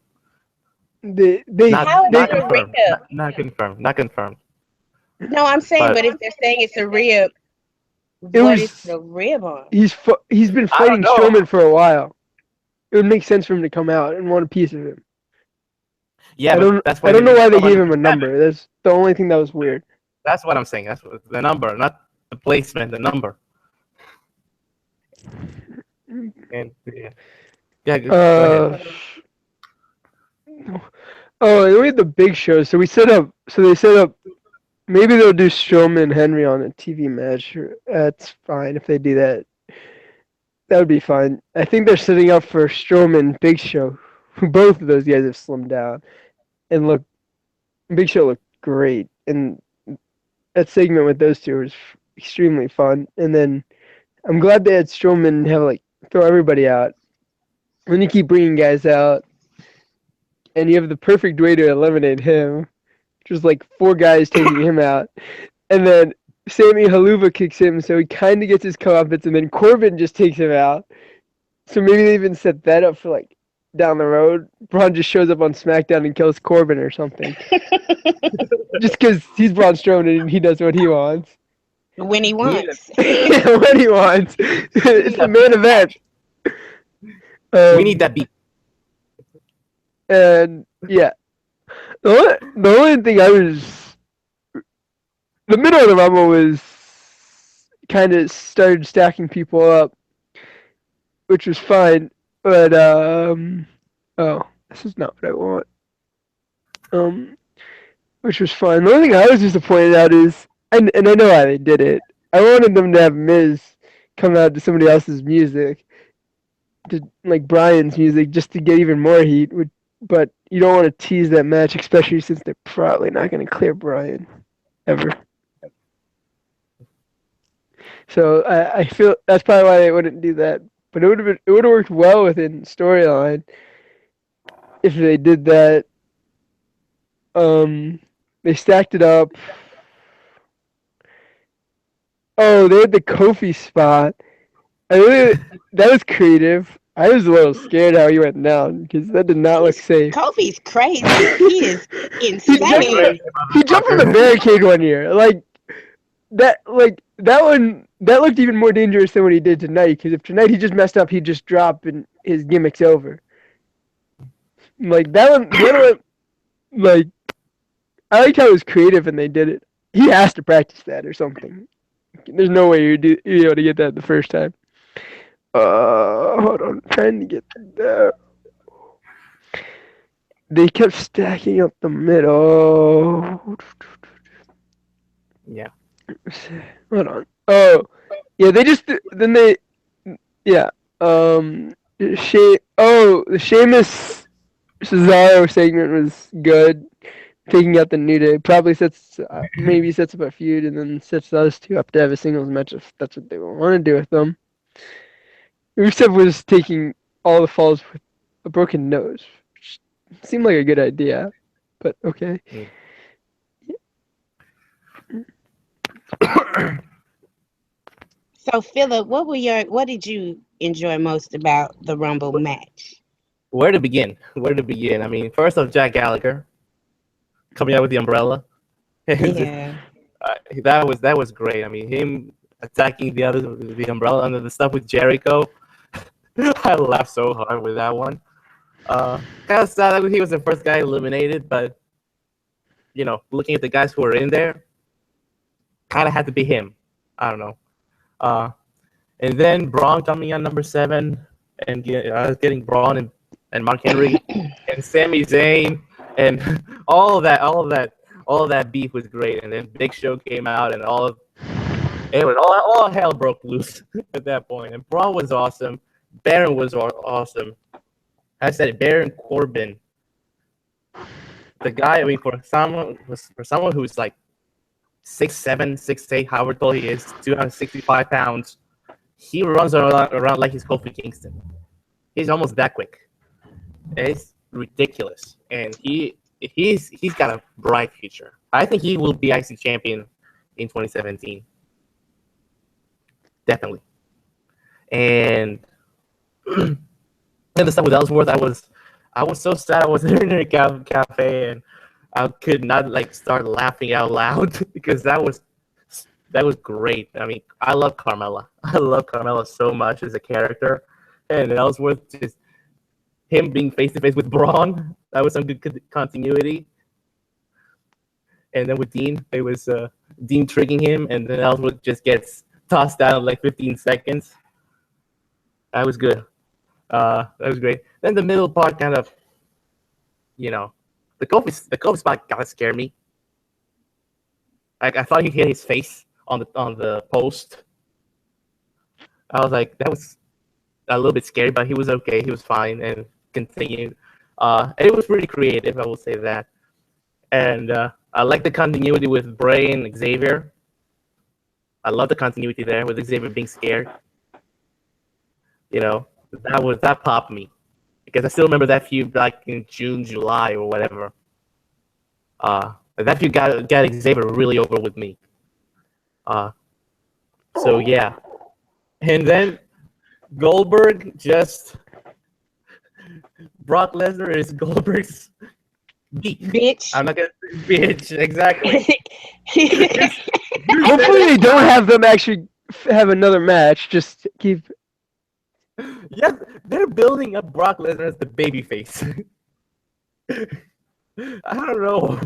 Not confirmed. Not confirmed. Not confirmed. No, I'm saying, but if they're saying it's a rib, what is the rib on? He's been fighting Strowman for a while. It would make sense for him to come out and want a piece of him. Yeah, I don't know why they gave him a number. That's the only thing that was weird. That's what I'm saying. That's the number, not the placement. The number. And go ahead. Oh, and we had the big show. So they set up. Maybe they'll do Strowman and Henry on a TV match. That's fine if they do that. That would be fine. I think they're setting up for Strowman, Big Show. Both of those guys have slimmed down, and Big Show looked great. And that segment with those two was extremely fun. And then I'm glad they had Strowman have throw everybody out. Then you keep bringing guys out, and you have the perfect way to eliminate him, which was 4 guys taking him out, and then Sammy Haluva kicks him, so he kind of gets his comeuppance, and then Corbin just takes him out. So maybe they even set that up for down the road. Braun just shows up on SmackDown and kills Corbin or something, just because he's Braun Strowman and he does what he wants. When he wants. Yeah, when he wants. It's the main event. We need that beat. And yeah, the only thing the middle of the Rumble was kind of started stacking people up, which was fine. But this is not what I want. Which was fine. The only thing I was disappointed out is, and I know why they did it. I wanted them to have Miz come out to somebody else's music, to Bryan's music, just to get even more heat. But you don't want to tease that match, especially since they're probably not going to clear Bryan ever. So I feel that's probably why they wouldn't do that. But it would have worked well within storyline if they did that. They stacked it up. Oh, they had the Kofi spot. That was creative. I was a little scared how he went down because that did not look safe. Kofi's crazy. He is He jumped. insane. Crazy He jumped from the motherfucker. barricade one year. That one. That looked even more dangerous than what he did tonight. Because if tonight he just messed up, he'd just drop and his gimmick's over. Like that one. The other one. Like I liked how it was creative and they did it. He has to practice that or something. There's no way you'd be able to get that the first time. Hold on, I'm trying to get there. They kept stacking up the middle. Yeah. Hold on. Oh, yeah. They just then they, yeah. The Sheamus Cesaro segment was good. Taking out the New Day probably maybe sets up a feud and then sets those two up to have a singles match if that's what they want to do with them. Rusev was taking all the falls with a broken nose, which seemed like a good idea, but okay. So Philip, what did you enjoy most about the Rumble match? Where to begin? I mean, first off, Jack Gallagher coming out with the umbrella. Yeah. That was great. I mean, him attacking the umbrella under the stuff with Jericho. I laughed so hard with that one. Kind of sad that he was the first guy eliminated, but looking at the guys who were in there, kind of had to be him. I don't know. And then Braun coming on number 7 and getting Braun and Mark Henry and Sami Zayn and all of that beef was great. And then Big Show came out and all hell broke loose at that point. And Braun was awesome. Baron was awesome. I said it, Baron Corbin. The guy, I mean, for someone who's like 6'7", 6'8", however tall he is, 265 pounds, he runs around like he's Kofi Kingston. He's almost that quick. It's ridiculous, and he's got a bright future. I think he will be IC champion in 2017, definitely. And then the stuff with Ellsworth, I was so sad. I was in a cafe and I could not start laughing out loud because that was great. I mean, I love Carmella. I love Carmella so much as a character, and Ellsworth, just him being face to face with Braun, that was some good continuity. And then with Dean, it was Dean triggering him, and then Ellsworth just gets tossed out in like 15 seconds. That was good. That was great. Then the middle part kind of, the Kofi spot kind of scared me. I thought he hit his face on the post. I was like, that was a little bit scary, but he was okay. He was fine and continued. It was pretty creative, I will say that. And I like the continuity with Bray and Xavier. I love the continuity there with Xavier being scared. That popped me because I still remember that feud back in June, July, or whatever. That feud got Xavier really over with me. So yeah, and then Goldberg just Brock Lesnar is Goldberg's Bitch. I'm not gonna say bitch exactly. Hopefully they don't have them actually have another match. Just keep. Yeah, they're building up Brock Lesnar as the babyface. I don't know.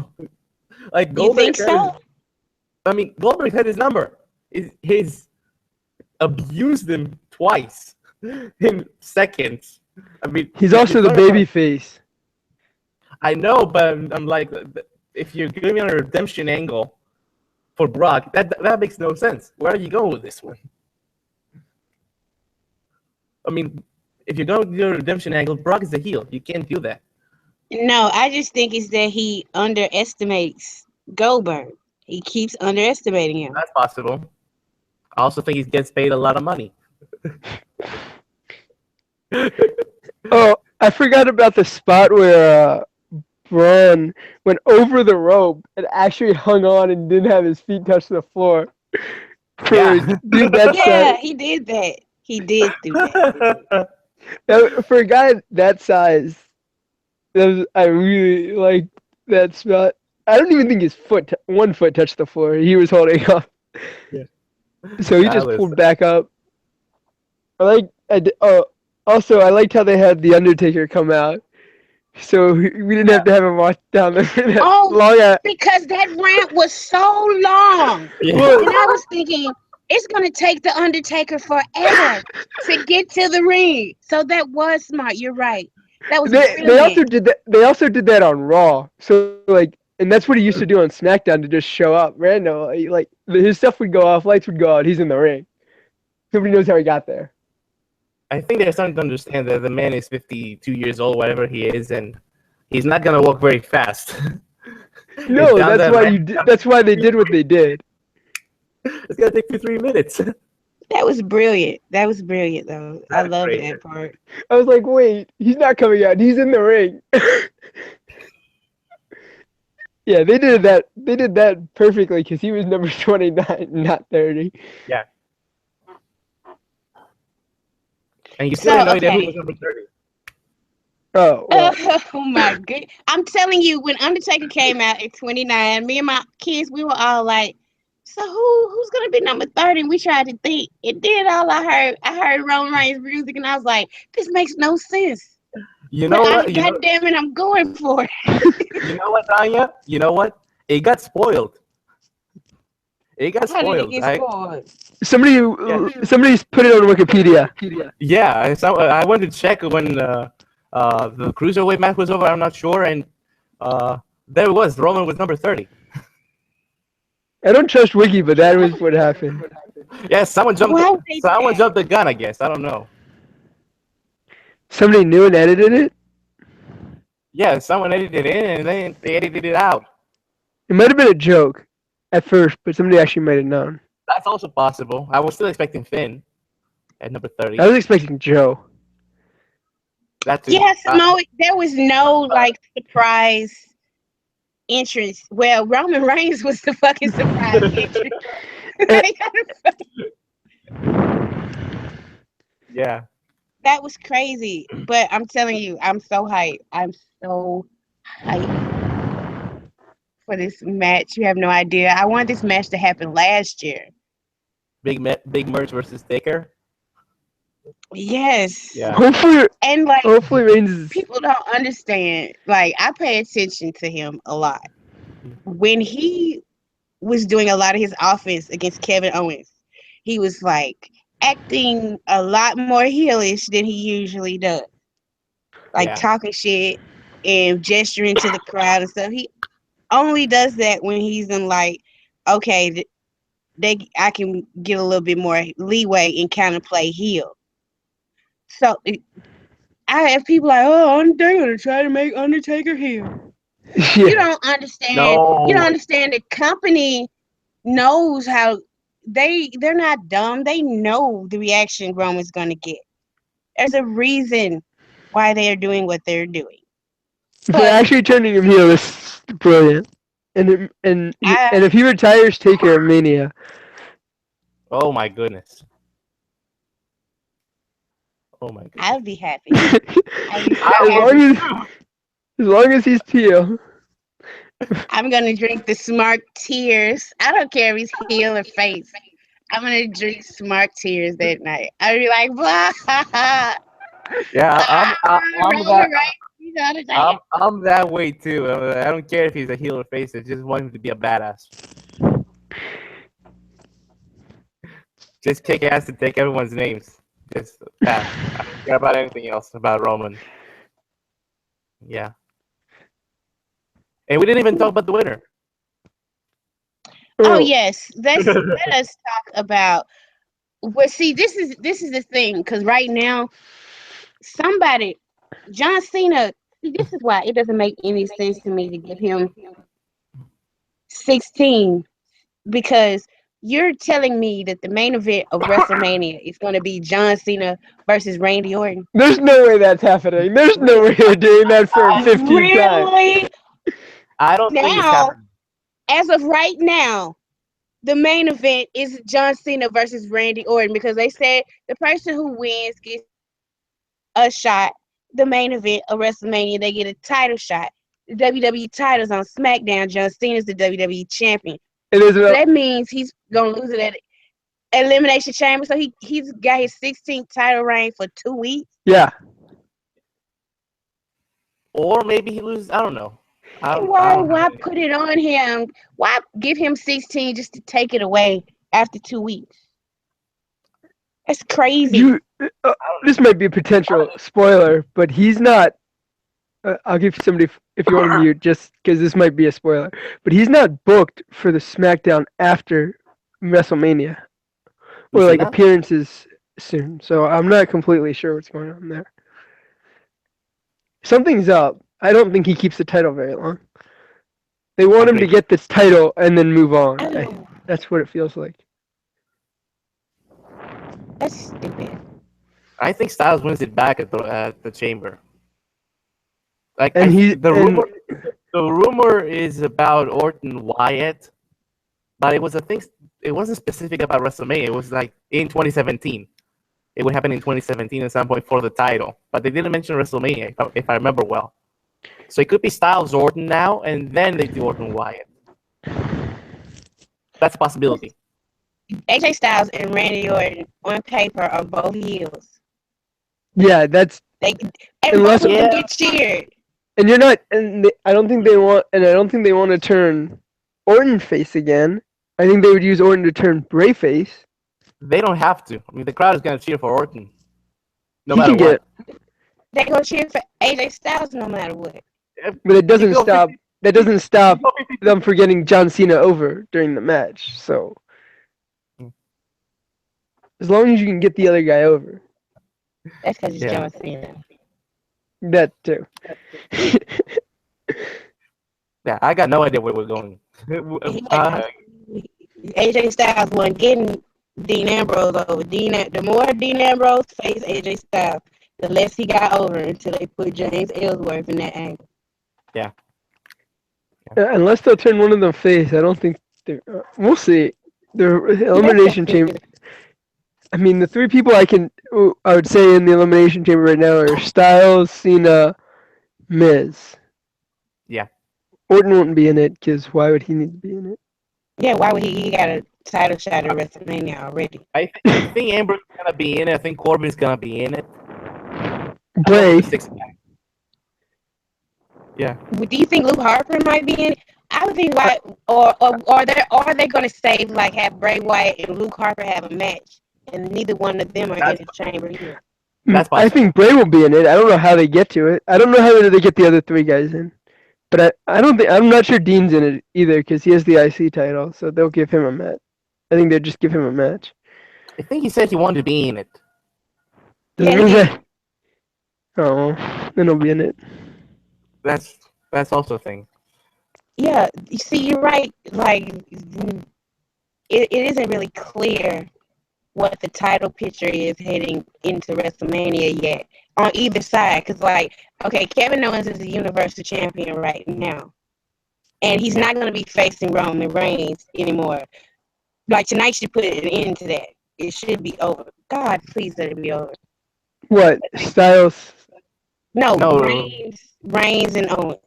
Like You Goldberg think so? Goldberg had his number. He's abused him twice in seconds. He's also the baby face. I know, but I'm like, if you're giving me a redemption angle for Brock, that makes no sense. Where are you going with this one? I mean, if you're going to do a redemption angle, Brock is a heel. You can't do that. No, I just think it's that he underestimates Goldberg. He keeps underestimating him. That's possible. I also think he gets paid a lot of money. Oh, I forgot about the spot where Braun went over the rope and actually hung on and didn't have his feet touch the floor. Dude, that's Yeah, he did that. He did do that. for a guy that size. I really like that spot. I don't even think his one foot touched the floor. He was holding up, Yeah. so he That just was pulled back up. Oh, also I liked how they had the Undertaker come out, so we didn't have to have him walk down there for that Oh, long. because that ramp was so long. Yeah. And I was thinking, it's going to take The Undertaker forever to get to the ring. So that was smart. You're right. That was They also brilliant. did that. They also did that on Raw. So like, and that's what he used to do on SmackDown to just show up random. Like his stuff would go off, lights would go out. He's in the ring. Nobody knows how he got there. I think they're starting to understand that the man is 52 years old, whatever he is, and he's not gonna walk very fast. No, that's why they did what they did. It's gonna take you 3 minutes. That was brilliant. That was brilliant, though. I That's love great. that part. I was like, wait, he's not coming out. He's in the ring. Yeah, they did that. They did that perfectly because he was number 29, not 30. Yeah. And you still didn't know that he Okay. was number 30. Oh, well. Oh my good. I'm telling you, when Undertaker came out at 29, me and my kids, we were all like, so who's gonna be number 30? And we tried to think. It did all I heard Roman Reigns music, and I was like, this makes no sense. You know what? God damn it, I'm going for it. You know what, Tanya? You know what? It got spoiled. It got How did spoiled. it get spoiled? Somebody's put it on Wikipedia. Yeah, so I went to check when the cruiserweight match was over. I'm not sure, and there it was. Roman was number 30. I don't trust Wiki, but that was what happened. Yeah, someone jumped Wow. the gun. I guess I don't know. Somebody knew and edited it? Yeah, someone edited it in, and then they edited it out. It might have been a joke at first, but somebody actually might have known. That's also possible. I was still expecting Finn at number 30. I was expecting Joe. That's Yes, no, there was no like surprise entrance. Well, Roman Reigns was the fucking surprise entrance. Yeah. That was crazy. But I'm telling you, I'm so hyped. I'm so hyped for this match. You have no idea. I wanted this match to happen last year. Big Merch versus Taker. Yes. Yeah. And like Hopefully Reigns. people don't understand. Like I pay attention to him a lot. When he was doing a lot of his offense against Kevin Owens, he was like acting a lot more heelish than he usually does. Like talking shit and gesturing to the crowd and stuff. He only does that when he's in like, okay, I can get a little bit more leeway and kind of play heel. So I have people like, oh, they're gonna try to make Undertaker heel. Yeah. You don't understand. No. You don't understand. The company knows how they're not dumb. They know the reaction Roman's gonna get. There's a reason why they're doing what they're doing. They're actually turning him heel. This is brilliant. And if he retires, take care of Mania. Oh my goodness. Oh my goodness. I'll be happy. As long as he's heel. I'm gonna drink the smart tears. I don't care if he's heel or face. I'm gonna drink smart tears that night. I'll be like, blah. Yeah, I'm that way too. I don't care if he's a heel or face. I just want him to be a badass. Just kick ass and take everyone's names. Just that. I don't care about anything else about Roman. Yeah. And we didn't even talk about the winner. Oh yes, let us talk about. Well, see, this is the thing because right now, John Cena. This is why it doesn't make any sense to me to give him 16 because you're telling me that the main event of WrestleMania is going to be John Cena versus Randy Orton. There's no way that's happening. There's no way they're doing that for 15 times. I don't think it's happening. As of right now, the main event is John Cena versus Randy Orton because they said the person who wins gets a shot. The main event of WrestleMania, they get a title shot. The WWE titles on SmackDown. John Cena is the WWE champion. It is So about, that means he's gonna lose it at Elimination Chamber. So he's got his 16th title reign for 2 weeks. yeah. Or maybe he loses. I don't know. I don't Why know. put it on him? Why give him 16 just to take it away after 2 weeks? That's crazy. You. This might be a potential spoiler, but he's not. I'll give somebody if you want to mute, just because this might be a spoiler. But he's not booked for the SmackDown after WrestleMania or like appearances soon. So I'm not completely sure what's going on there. Something's up. I don't think he keeps the title very long. They want him to get this title and then move on. That's what it feels like. That's stupid. I think Styles wins it back at the Chamber. Like And the rumor is about Orton Wyatt, but it was a thing. It wasn't specific about WrestleMania. It was like in 2017. It would happen in 2017 at some point for the title, but they didn't mention WrestleMania if I remember well. So it could be Styles Orton now, and then they do Orton Wyatt. That's a possibility. AJ Styles and Randy Orton on paper are both heels. Yeah, that's both of them get cheered. And you're not, and I don't think they want to turn Orton face again. I think they would use Orton to turn Bray face. They don't have to. I mean, the crowd is gonna cheer for Orton, no matter what. They're gonna cheer for AJ Styles no matter what. But it doesn't stop. That doesn't stop them from getting John Cena over during the match. So as long as you can get the other guy over. That's because it's John Cena. That too. Yeah, I got no idea where we're going. AJ Styles wasn't getting Dean Ambrose over. The more Dean Ambrose faced AJ Styles, the less he got over until they put James Ellsworth in that angle. Yeah. Unless they'll turn one of them face, I don't think we'll see. The Elimination Chamber. I mean, the three people I would say in the Elimination Chamber right now are Styles, Cena, Miz. Yeah. Orton wouldn't be in it because why would he need to be in it? Yeah, why would he got a title shot at WrestleMania already? I think Amber's gonna be in it. I think Corbin's gonna be in it. Bray. Yeah. Do you think Luke Harper might be in it? I would think why, or are they going to save have Bray Wyatt and Luke Harper have a match, and neither one of them are in the chamber here. I think Bray will be in it. I don't know how they get to it. I don't know how they get the other three guys in. But I'm not sure Dean's in it either because he has the IC title, so they'll give him a match. I think they'll just give him a match. I think he said he wanted to be in it. Oh, then he'll be in it. That's also a thing. Yeah, you see, you're right. Like, it isn't really clear what the title picture is heading into WrestleMania yet on either side. Because, okay, Kevin Owens is the Universal Champion right now. And he's not going to be facing Roman Reigns anymore. Tonight should put an end to that. It should be over. God, please let it be over. What? Styles? No. Reigns and Owens.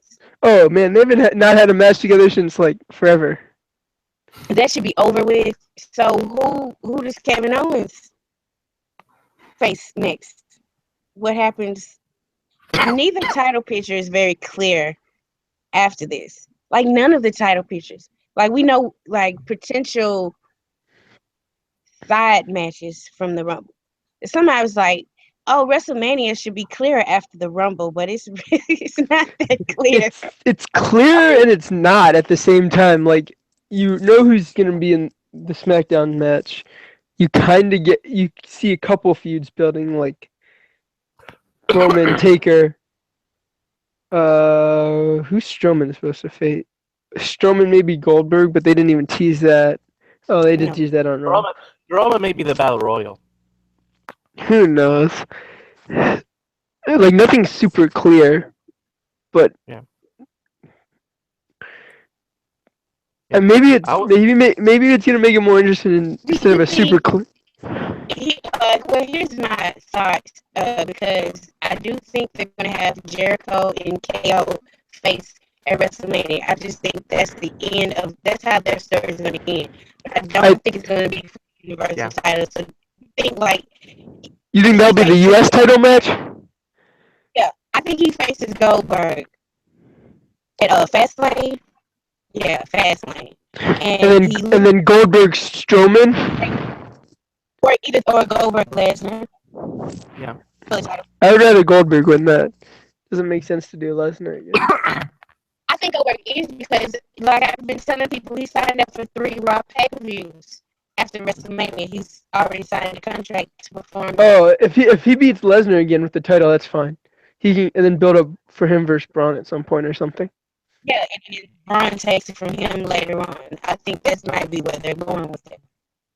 Oh, man, they've not had a match together since, forever. That should be over with. So who does Kevin Owens face next? What happens? Neither title picture is very clear after this. None of the title pictures. We know, potential side matches from the Rumble. Somebody was like, oh, WrestleMania should be clearer after the Rumble, but it's not that clear. It's clear and it's not at the same time. You know who's going to be in the SmackDown match. You see a couple feuds building, Roman, Taker. Who's Strowman supposed to face? Strowman maybe Goldberg, but they didn't even tease that. Oh, they did tease that on Raw. Roman may be the Battle Royal. Who knows? Nothing's super clear, but yeah. And maybe it's gonna make it more interesting instead of a super clean. Well, here's my thoughts. Because I do think they're gonna have Jericho and KO face at WrestleMania. I just think that's the end of. That's how their story is gonna end. But I don't think it's gonna be for the Universal title. So I think You think that'll be the U.S. title match? Yeah, I think he faces Goldberg at Fastlane. Yeah, Fastlane. And then Goldberg Strowman. Or Goldberg Lesnar. Yeah. I would rather Goldberg win that. Doesn't make sense to do Lesnar again. I think Goldberg is because, like I've been telling people, he signed up for 3 Raw pay-per-views after WrestleMania. He's already signed a contract to perform. Oh, if he beats Lesnar again with the title, that's fine. He can and then build up for him versus Braun at some point or something. Yeah, and Braun takes it from him later on. I think that might be where they're going with it.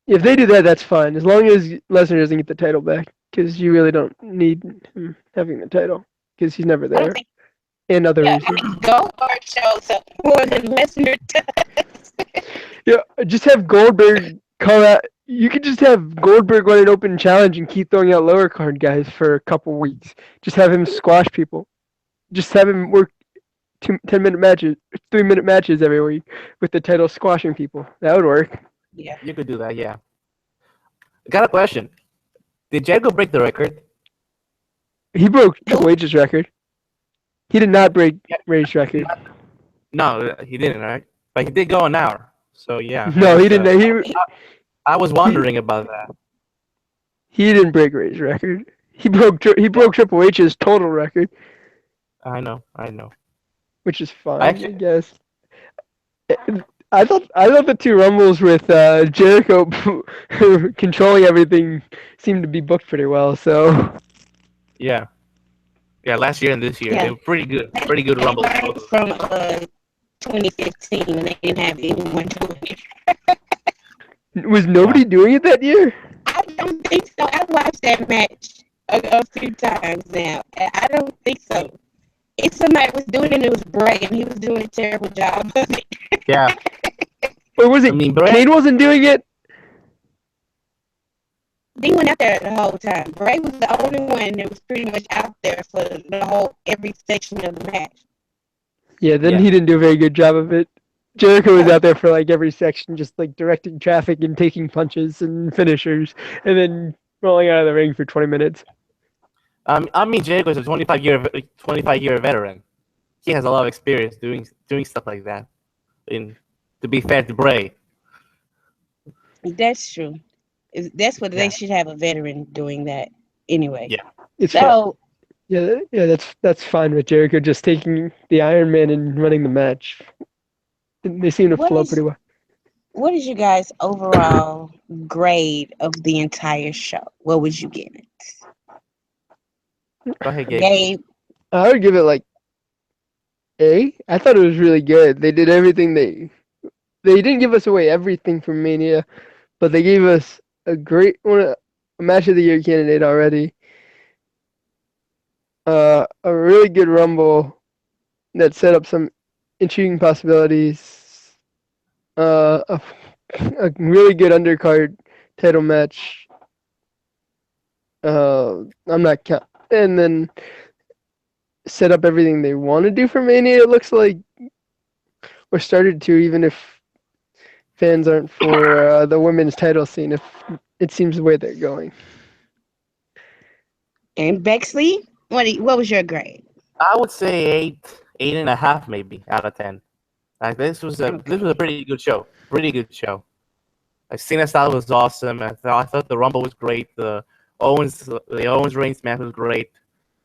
If they do that, that's fine. As long as Lesnar doesn't get the title back, because you really don't need him having the title, because he's never there. And other reasons. Goldberg shows up more than Lesnar does. Yeah, just have Goldberg call out. You could just have Goldberg run an open challenge and keep throwing out lower card guys for a couple weeks. Just have him squash people. Just have him work 10-minute matches, 3-minute matches every week with the title squashing people. That would work. Yeah, you could do that. Yeah. I got a question. Did Jericho break the record? He broke Triple H's record. He did not break Ray's record. No, he didn't. Right? But he did go an hour. So yeah. No, he didn't. I was wondering about that. He didn't break Ray's record. He broke Triple H's total record. I know. Which is fine, I guess. I thought the 2 Rumbles with Jericho controlling everything seemed to be booked pretty well. So. Yeah. Yeah, last year and this year they were pretty good. Pretty good Rumbles. From 2015 when they didn't have anyone doing it. Was nobody doing it that year? I don't think so. I watched that match a few times now. I don't think so. If somebody was doing it, it was Bray, and he was doing a terrible job of it. Yeah. Or was it Kane wasn't doing it? He went out there the whole time. Bray was the only one that was pretty much out there for every section of the match. Yeah, then he didn't do a very good job of it. Jericho was out there for every section, just directing traffic and taking punches and finishers, and then rolling out of the ring for 20 minutes. Jericho is a 25-year veteran. He has a lot of experience doing stuff like that. And to be fair to Bray. That's true. That's what they should have, a veteran doing that anyway. Yeah. It's so. Yeah, that's fine with Jericho just taking the Iron Man and running the match. They seem to flow pretty well. What is your guys' overall grade of the entire show? What would you give it? Go ahead, Gabe. I would give it A. I thought it was really good. They did everything they didn't give us away everything from Mania, but they gave us a great a match of the year candidate already. A really good Rumble that set up some intriguing possibilities. A really good undercard title match. I'm not counting. And then set up everything they want to do for Mania, it looks like. Or started to, even if fans aren't for the women's title scene, if it seems the way they're going. And Bexley, what was your grade? I would say 8.5 maybe out of 10. This was a pretty good show. Pretty good show. Cena style was awesome. I thought the Rumble was great. The Owens Reigns match was great.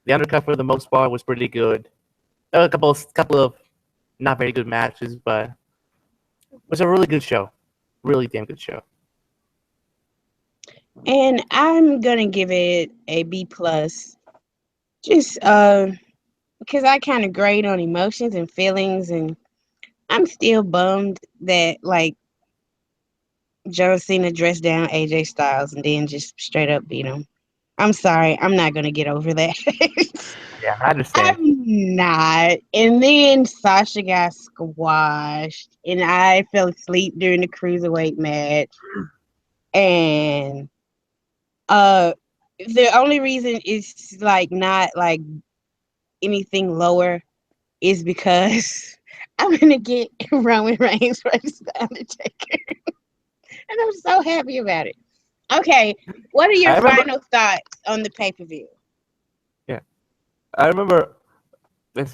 The undercut for the most part was pretty good. There were a couple of not very good matches, but it was a really good show. Really damn good show. And I'm gonna give it a B+. Just because I kind of grade on emotions and feelings, and I'm still bummed that John Cena dressed down AJ Styles and then just straight up beat him. I'm sorry, I'm not gonna get over that. Yeah, I understand. I'm not. And then Sasha got squashed, and I fell asleep during the cruiserweight match. And uh, the only reason it's like not like anything lower is because I'm gonna get Roman Reigns versus the Undertaker, and I'm so happy about it. Okay, what are your I remember. final thoughts on the pay-per-view? Yeah, I remember.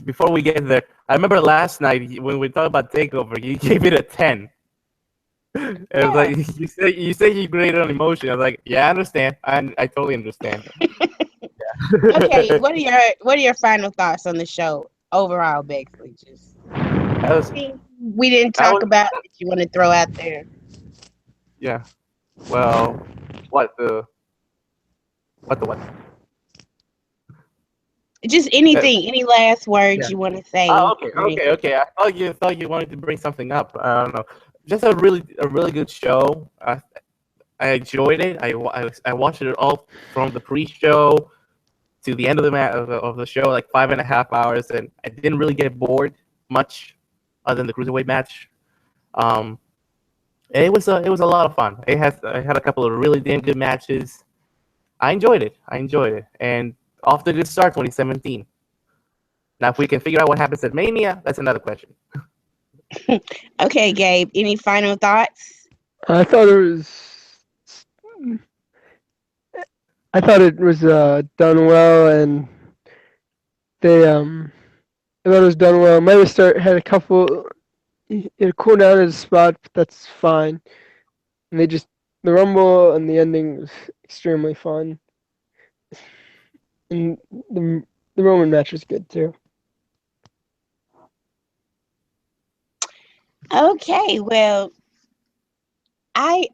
Before we get there, I remember last night when we talked about Takeover, you gave it a 10. It was Yeah. like you say you graded on emotion. I was like, yeah, I understand. I totally understand. Okay, Yeah. what are your final thoughts on the show overall, Bexley? Just I was anything we didn't I talk was about that you want to throw out there. yeah. Well, what the what? Just Uh, anything, any last words yeah. you want to say Oh, or anything. okay. I thought you wanted to bring something up. I don't know. Just a really good show. I enjoyed it. I watched it all from the pre-show to the end of the show, like 5.5 hours, and I didn't really get bored much, other than the cruiserweight match. Um, it was a lot of fun. I had a couple of really damn good matches. I enjoyed it, and off to this start, 2017. Now, if we can figure out what happens at Mania, that's another question. Okay, Gabe, any final thoughts? I thought it was. I thought it was done well, and they I thought it was done well. Might have had a couple. It cooled down at a spot, but that's fine. And they just the rumble and the ending was extremely fun, and the Roman match was good too. Okay, well, I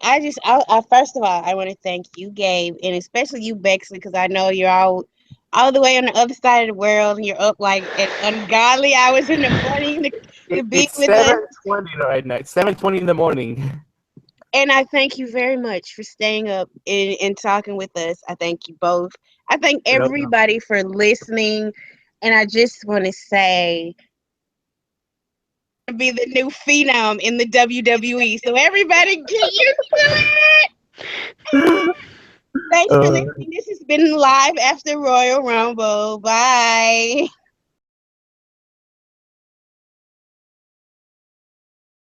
first of all I want to thank you, Gabe, and especially you, Bexley, because I know you're all the way on the other side of the world, and you're up like at ungodly hours in the morning to be It's with us. 7:20 right now. It's 7:20 in the morning. And I thank you very much for staying up and talking with us. I thank you both. I thank You know, everybody for listening. And I just want to say, be the new phenom in the WWE. So everybody get used to it. Thanks for uh, listening. This has been Live After Royal Rumble. Bye.